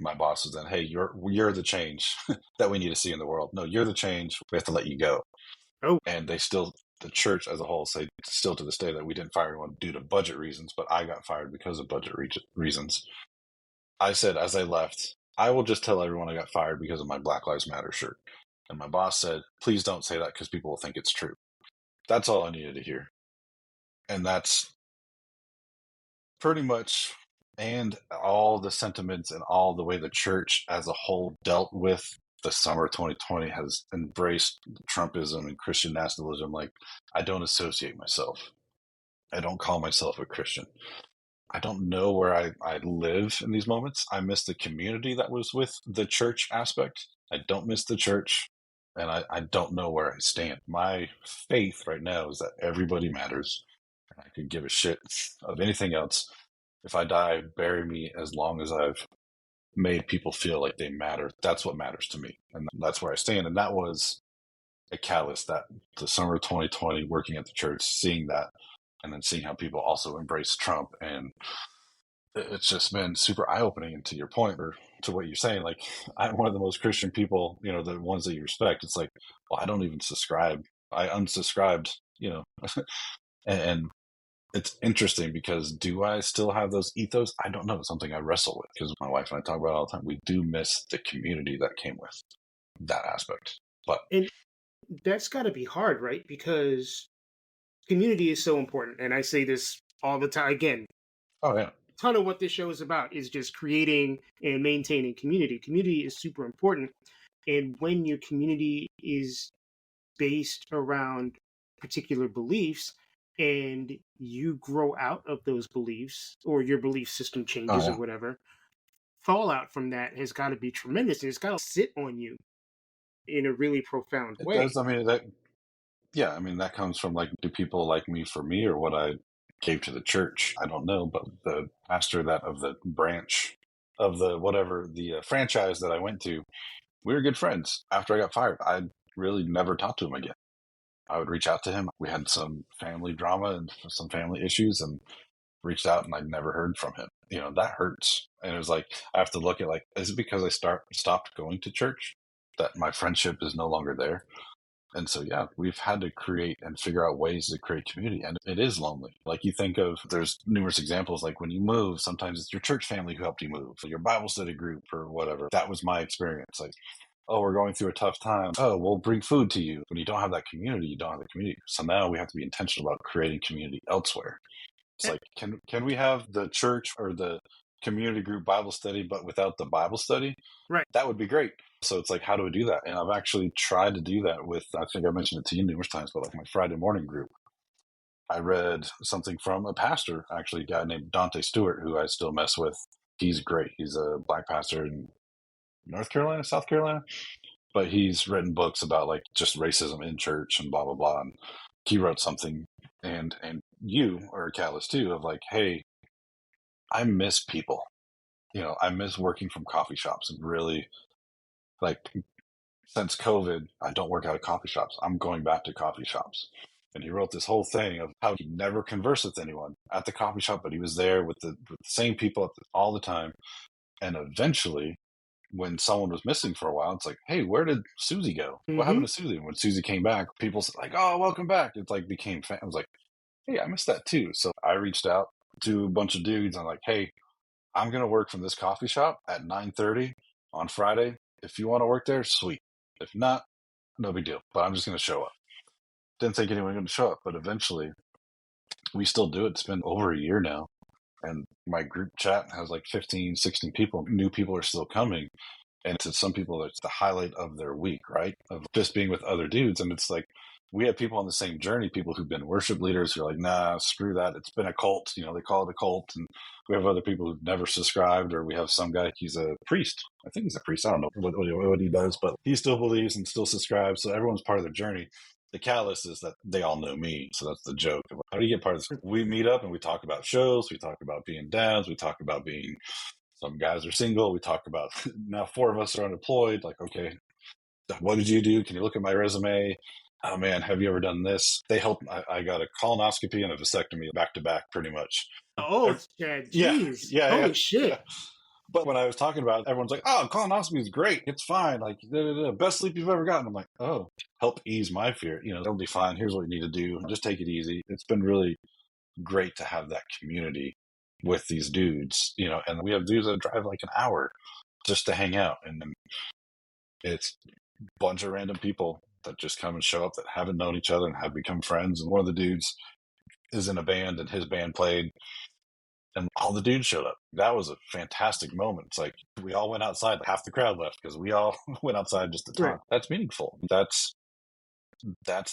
Speaker 2: My boss was then, hey, you're the change that we need to see in the world. No, you're the change. We have to let you go.
Speaker 1: Oh,
Speaker 2: And the church as a whole say still to this day that we didn't fire anyone due to budget reasons, but I got fired because of budget reasons. I said, as I left, I will just tell everyone I got fired because of my Black Lives Matter shirt. And my boss said, please don't say that because people will think it's true. That's all I needed to hear. And that's pretty much, and all the sentiments and all the way the church as a whole dealt with the summer of 2020 has embraced Trumpism and Christian nationalism. Like, I don't associate myself. I don't call myself a Christian. I don't know where I live in these moments. I miss the community that was with the church aspect. I don't miss the church, and I don't know where I stand. My faith right now is that everybody matters. I could give a shit of anything else. If I die, bury me as long as I've made people feel like they matter. That's what matters to me. And that's where I stand. And that was a catalyst, that the summer of 2020, working at the church, seeing that, and then seeing how people also embrace Trump. And it's just been super eye-opening. And to your point, or to what you're saying, like, I'm one of the most Christian people, the ones that you respect. It's like, well, I don't even subscribe. I unsubscribed, and it's interesting because do I still have those ethos? I don't know. It's something I wrestle with because my wife and I talk about it all the time. We do miss the community that came with that aspect. But
Speaker 1: and that's got to be hard, right? Because community is so important. And I say this all the time. Again,
Speaker 2: oh yeah,
Speaker 1: a ton of what this show is about is just creating and maintaining community. Community is super important. And when your community is based around particular beliefs and you grow out of those beliefs or your belief system
Speaker 2: oh
Speaker 1: changes or
Speaker 2: yeah,
Speaker 1: whatever, fallout from that has got to be tremendous. And it's got to sit on you in a really profound
Speaker 2: it
Speaker 1: way.
Speaker 2: does. I mean that. Yeah, I mean that comes from like, do people like me for me or what I gave to the church? I don't know, but the pastor that of the branch of the whatever the franchise that I went to, we were good friends. After I got fired, I really never talked to him again. I would reach out to him. We had some family drama and some family issues, and reached out, and I'd never heard from him. That hurts. And it was like, I have to look at, like, is it because I stopped going to church that my friendship is no longer there? And so, yeah, we've had to create and figure out ways to create community. And it is lonely. Like, you think of, there's numerous examples, like when you move, sometimes it's your church family who helped you move, your Bible study group or whatever. That was my experience. Like, oh, we're going through a tough time. Oh, we'll bring food to you. When you don't have that community, you don't have the community. So now we have to be intentional about creating community elsewhere. It's
Speaker 1: Eh,
Speaker 2: like, can we have the church or the community group Bible study, but without the Bible study?
Speaker 1: Right.
Speaker 2: That would be great. So it's like, how do we do that? And I've actually tried to do that with, I think I mentioned it to you numerous times, but like my Friday morning group. I read something from a pastor, actually, a guy named Dante Stewart, who I still mess with. He's great. He's a black pastor in North Carolina, South Carolina, but he's written books about like just racism in church and blah blah blah. And he wrote something, and you are a catalyst too of like, hey, I miss people. I miss working from coffee shops, and really, like, since COVID, I don't work out of coffee shops. I'm going back to coffee shops. And he wrote this whole thing of how he never conversed with anyone at the coffee shop, but he was there with the same people all the time. And eventually, when someone was missing for a while, it's like, hey, where did Susie go? What
Speaker 1: Mm-hmm.
Speaker 2: happened to Susie? And when Susie came back, people said like, oh, welcome back. It's like became I was like, hey, I missed that too. So I reached out to a bunch of dudes. I'm like, hey, I'm gonna work from this coffee shop at 9:30 on Friday. If you want to work there, sweet. If not, no big deal. But I'm just gonna show up. Didn't think anyone was gonna show up, but eventually we still do it. It's been over a year now. And my group chat has like 15, 16 people. New people are still coming. And to some people, it's the highlight of their week, right? Of just being with other dudes. And it's like, we have people on the same journey, people who've been worship leaders who are like, nah, screw that. It's been a cult. They call it a cult. And we have other people who've never subscribed, or we have some guy, he's a priest. I think he's a priest. I don't know what he does, but he still believes and still subscribes. So everyone's part of their journey. The catalyst is that they all know me. So that's the joke. How do you get part of this? We meet up and we talk about shows. We talk about being dads. We talk about being, some guys are single. We talk about, now 4 of us are unemployed. Like, okay, what did you do? Can you look at my resume? Oh man, have you ever done this? They helped. I got a colonoscopy and a vasectomy back to back, pretty much.
Speaker 1: Oh, Chad,
Speaker 2: Yeah,
Speaker 1: jeez.
Speaker 2: yeah, yeah,
Speaker 1: Holy
Speaker 2: yeah.
Speaker 1: shit.
Speaker 2: But when I was talking about it, everyone's like, oh, colonoscopy is great. It's fine. Like, best sleep you've ever gotten. I'm like, oh, help ease my fear. It'll be fine. Here's what you need to do. Just take it easy. It's been really great to have that community with these dudes, and we have dudes that drive like an hour just to hang out. And it's a bunch of random people that just come and show up that haven't known each other and have become friends. And one of the dudes is in a band and his band played and all the dudes showed up. That was a fantastic moment. It's like we all went outside. Half the crowd left because we all went outside just to talk. Right. That's meaningful. That's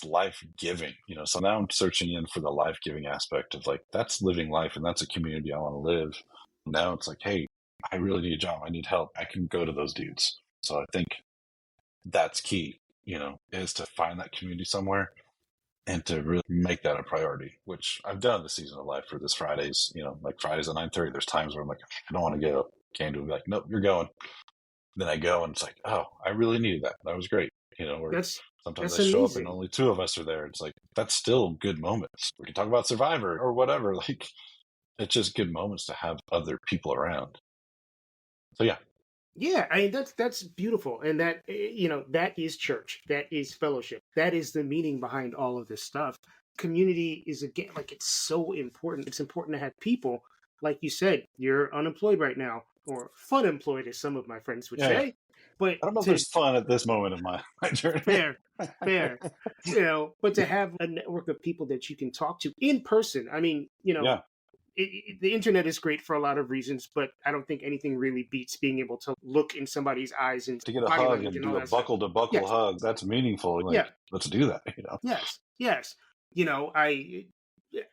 Speaker 2: life-giving. So now I'm searching in for the life-giving aspect of like, that's living life and that's a community I want to live. Now it's like, hey, I really need a job. I need help. I can go to those dudes. So I think that's key, is to find that community somewhere and to really make that a priority, which I've done this season of life for this Fridays, like Fridays at 9:30. There's times where I'm like, I don't want to go. Can't do it. Like, nope, you're going. Then I go and it's like, oh, I really needed that. That was great. Or sometimes I show up and only two of us are there. It's like, that's still good moments. We can talk about Survivor or whatever. Like, it's just good moments to have other people around. So, yeah.
Speaker 1: Yeah, I mean, that's beautiful. And that, that is church. That is fellowship. That is the meaning behind all of this stuff. Community is, again, like, it's so important. It's important to have people. Like you said, you're unemployed right now, or fun employed, as some of my friends would say. But
Speaker 2: I don't know if there's fun at this moment of my journey.
Speaker 1: Fair. But to have a network of people that you can talk to in person, I mean, the internet is great for a lot of reasons, but I don't think anything really beats being able to look in somebody's eyes and
Speaker 2: to get a hug and do a buckle-to-buckle hug. That's meaningful. Like, let's do that.
Speaker 1: Yes.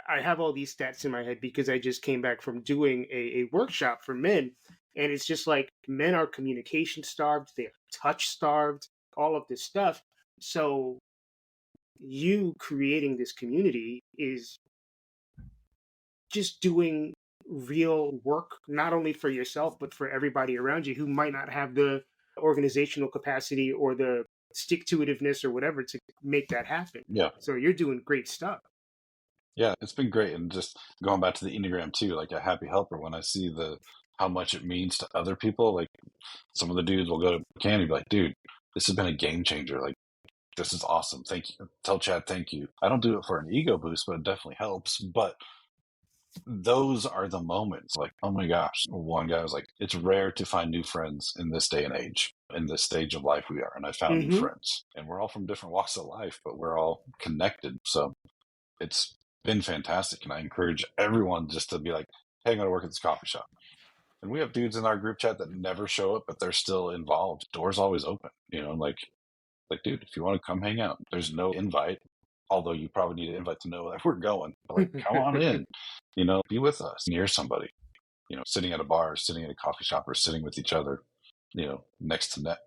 Speaker 1: I have all these stats in my head because I just came back from doing a workshop for men. And it's just like men are communication starved, they're touch starved, all of this stuff. So you creating this community is just doing real work, not only for yourself, but for everybody around you who might not have the organizational capacity or the stick-to-itiveness or whatever to make that happen.
Speaker 2: Yeah.
Speaker 1: So you're doing great stuff.
Speaker 2: Yeah, it's been great. And just going back to the Enneagram too, like a happy helper, when I see how much it means to other people, like some of the dudes will go to Candy and be like, dude, this has been a game changer. Like, this is awesome. Thank you. Tell Chad, thank you. I don't do it for an ego boost, but it definitely helps. But those are the moments like, oh my gosh. One guy was like, it's rare to find new friends in this day and age, in this stage of life we are. And I found new friends, and we're all from different walks of life, but we're all connected. So it's been fantastic. And I encourage everyone just to be like, hey, I'm going to work at this coffee shop. And we have dudes in our group chat that never show up, but they're still involved. Doors always open, like, dude, if you want to come hang out, there's no invite, although you probably need an invite to know that we're going. But like, come on in, be with us near somebody, sitting at a bar, sitting at a coffee shop, or sitting with each other, next to net,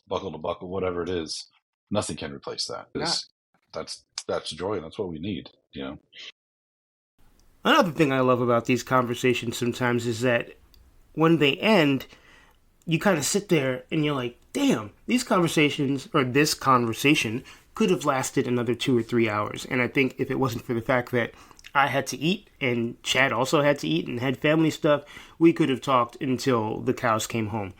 Speaker 2: buckle to buckle, whatever it is. Nothing can replace that. That's joy, and that's what we need,
Speaker 1: Another thing I love about these conversations sometimes is that when they end, you kind of sit there and you're like, damn, this conversation could have lasted another 2 or 3 hours. And I think if it wasn't for the fact that I had to eat and Chad also had to eat and had family stuff, we could have talked until the cows came home.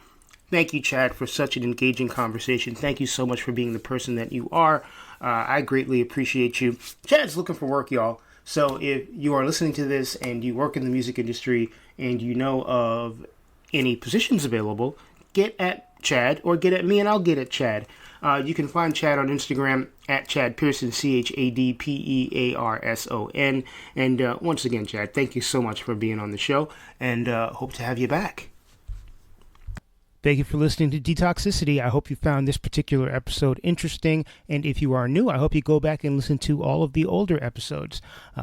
Speaker 1: Thank you, Chad, for such an engaging conversation. Thank you so much for being the person that you are. I greatly appreciate you. Chad's looking for work, y'all. So if you are listening to this and you work in the music industry and you know of any positions available, get at Chad or get at me and I'll get at Chad. You can find Chad on Instagram at Chad Pearson, ChadPearson. And once again, Chad, thank you so much for being on the show, and hope to have you back. Thank you for listening to Detoxicity. I hope you found this particular episode interesting. And if you are new, I hope you go back and listen to all of the older episodes.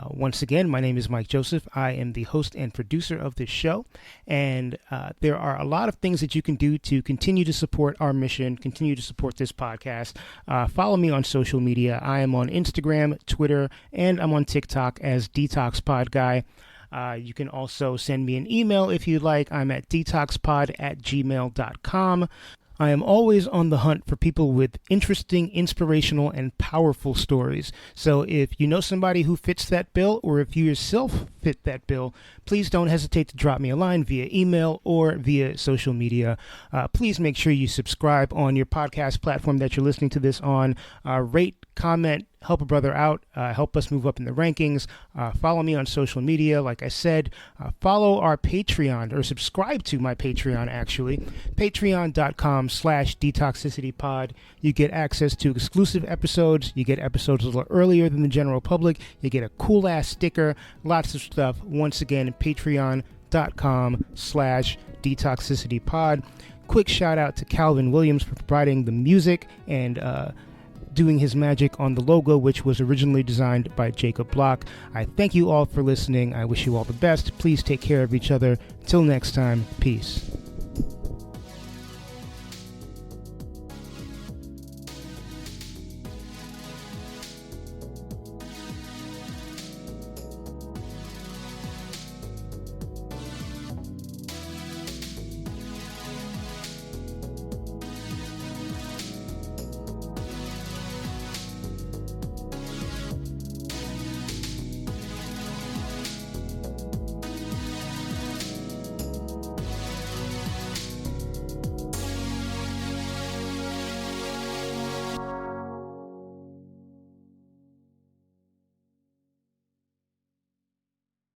Speaker 1: Once again, my name is Mike Joseph. I am the host and producer of this show. And there are a lot of things that you can do to continue to support our mission, continue to support this podcast. Follow me on social media. I am on Instagram, Twitter, and I'm on TikTok as DetoxPod Guy. You can also send me an email if you'd like. I'm at detoxpod@gmail.com. I am always on the hunt for people with interesting, inspirational, and powerful stories. So if you know somebody who fits that bill, or if you yourself fit that bill, please don't hesitate to drop me a line via email or via social media. Please make sure you subscribe on your podcast platform that you're listening to this on. Rate, comment, help a brother out, help us move up in the rankings. Follow me on social media. Like I said, follow our Patreon, or subscribe to my Patreon, actually. Patreon.com/detoxicitypod. You get access to exclusive episodes. You get episodes a little earlier than the general public. You get a cool ass sticker, lots of stuff. Once again, patreon.com/detoxicitypod. Quick shout out to Calvin Williams for providing the music and doing his magic on the logo, which was originally designed by Jacob Block. I thank you all for listening. I wish you all the best. Please take care of each other. Till next time, peace.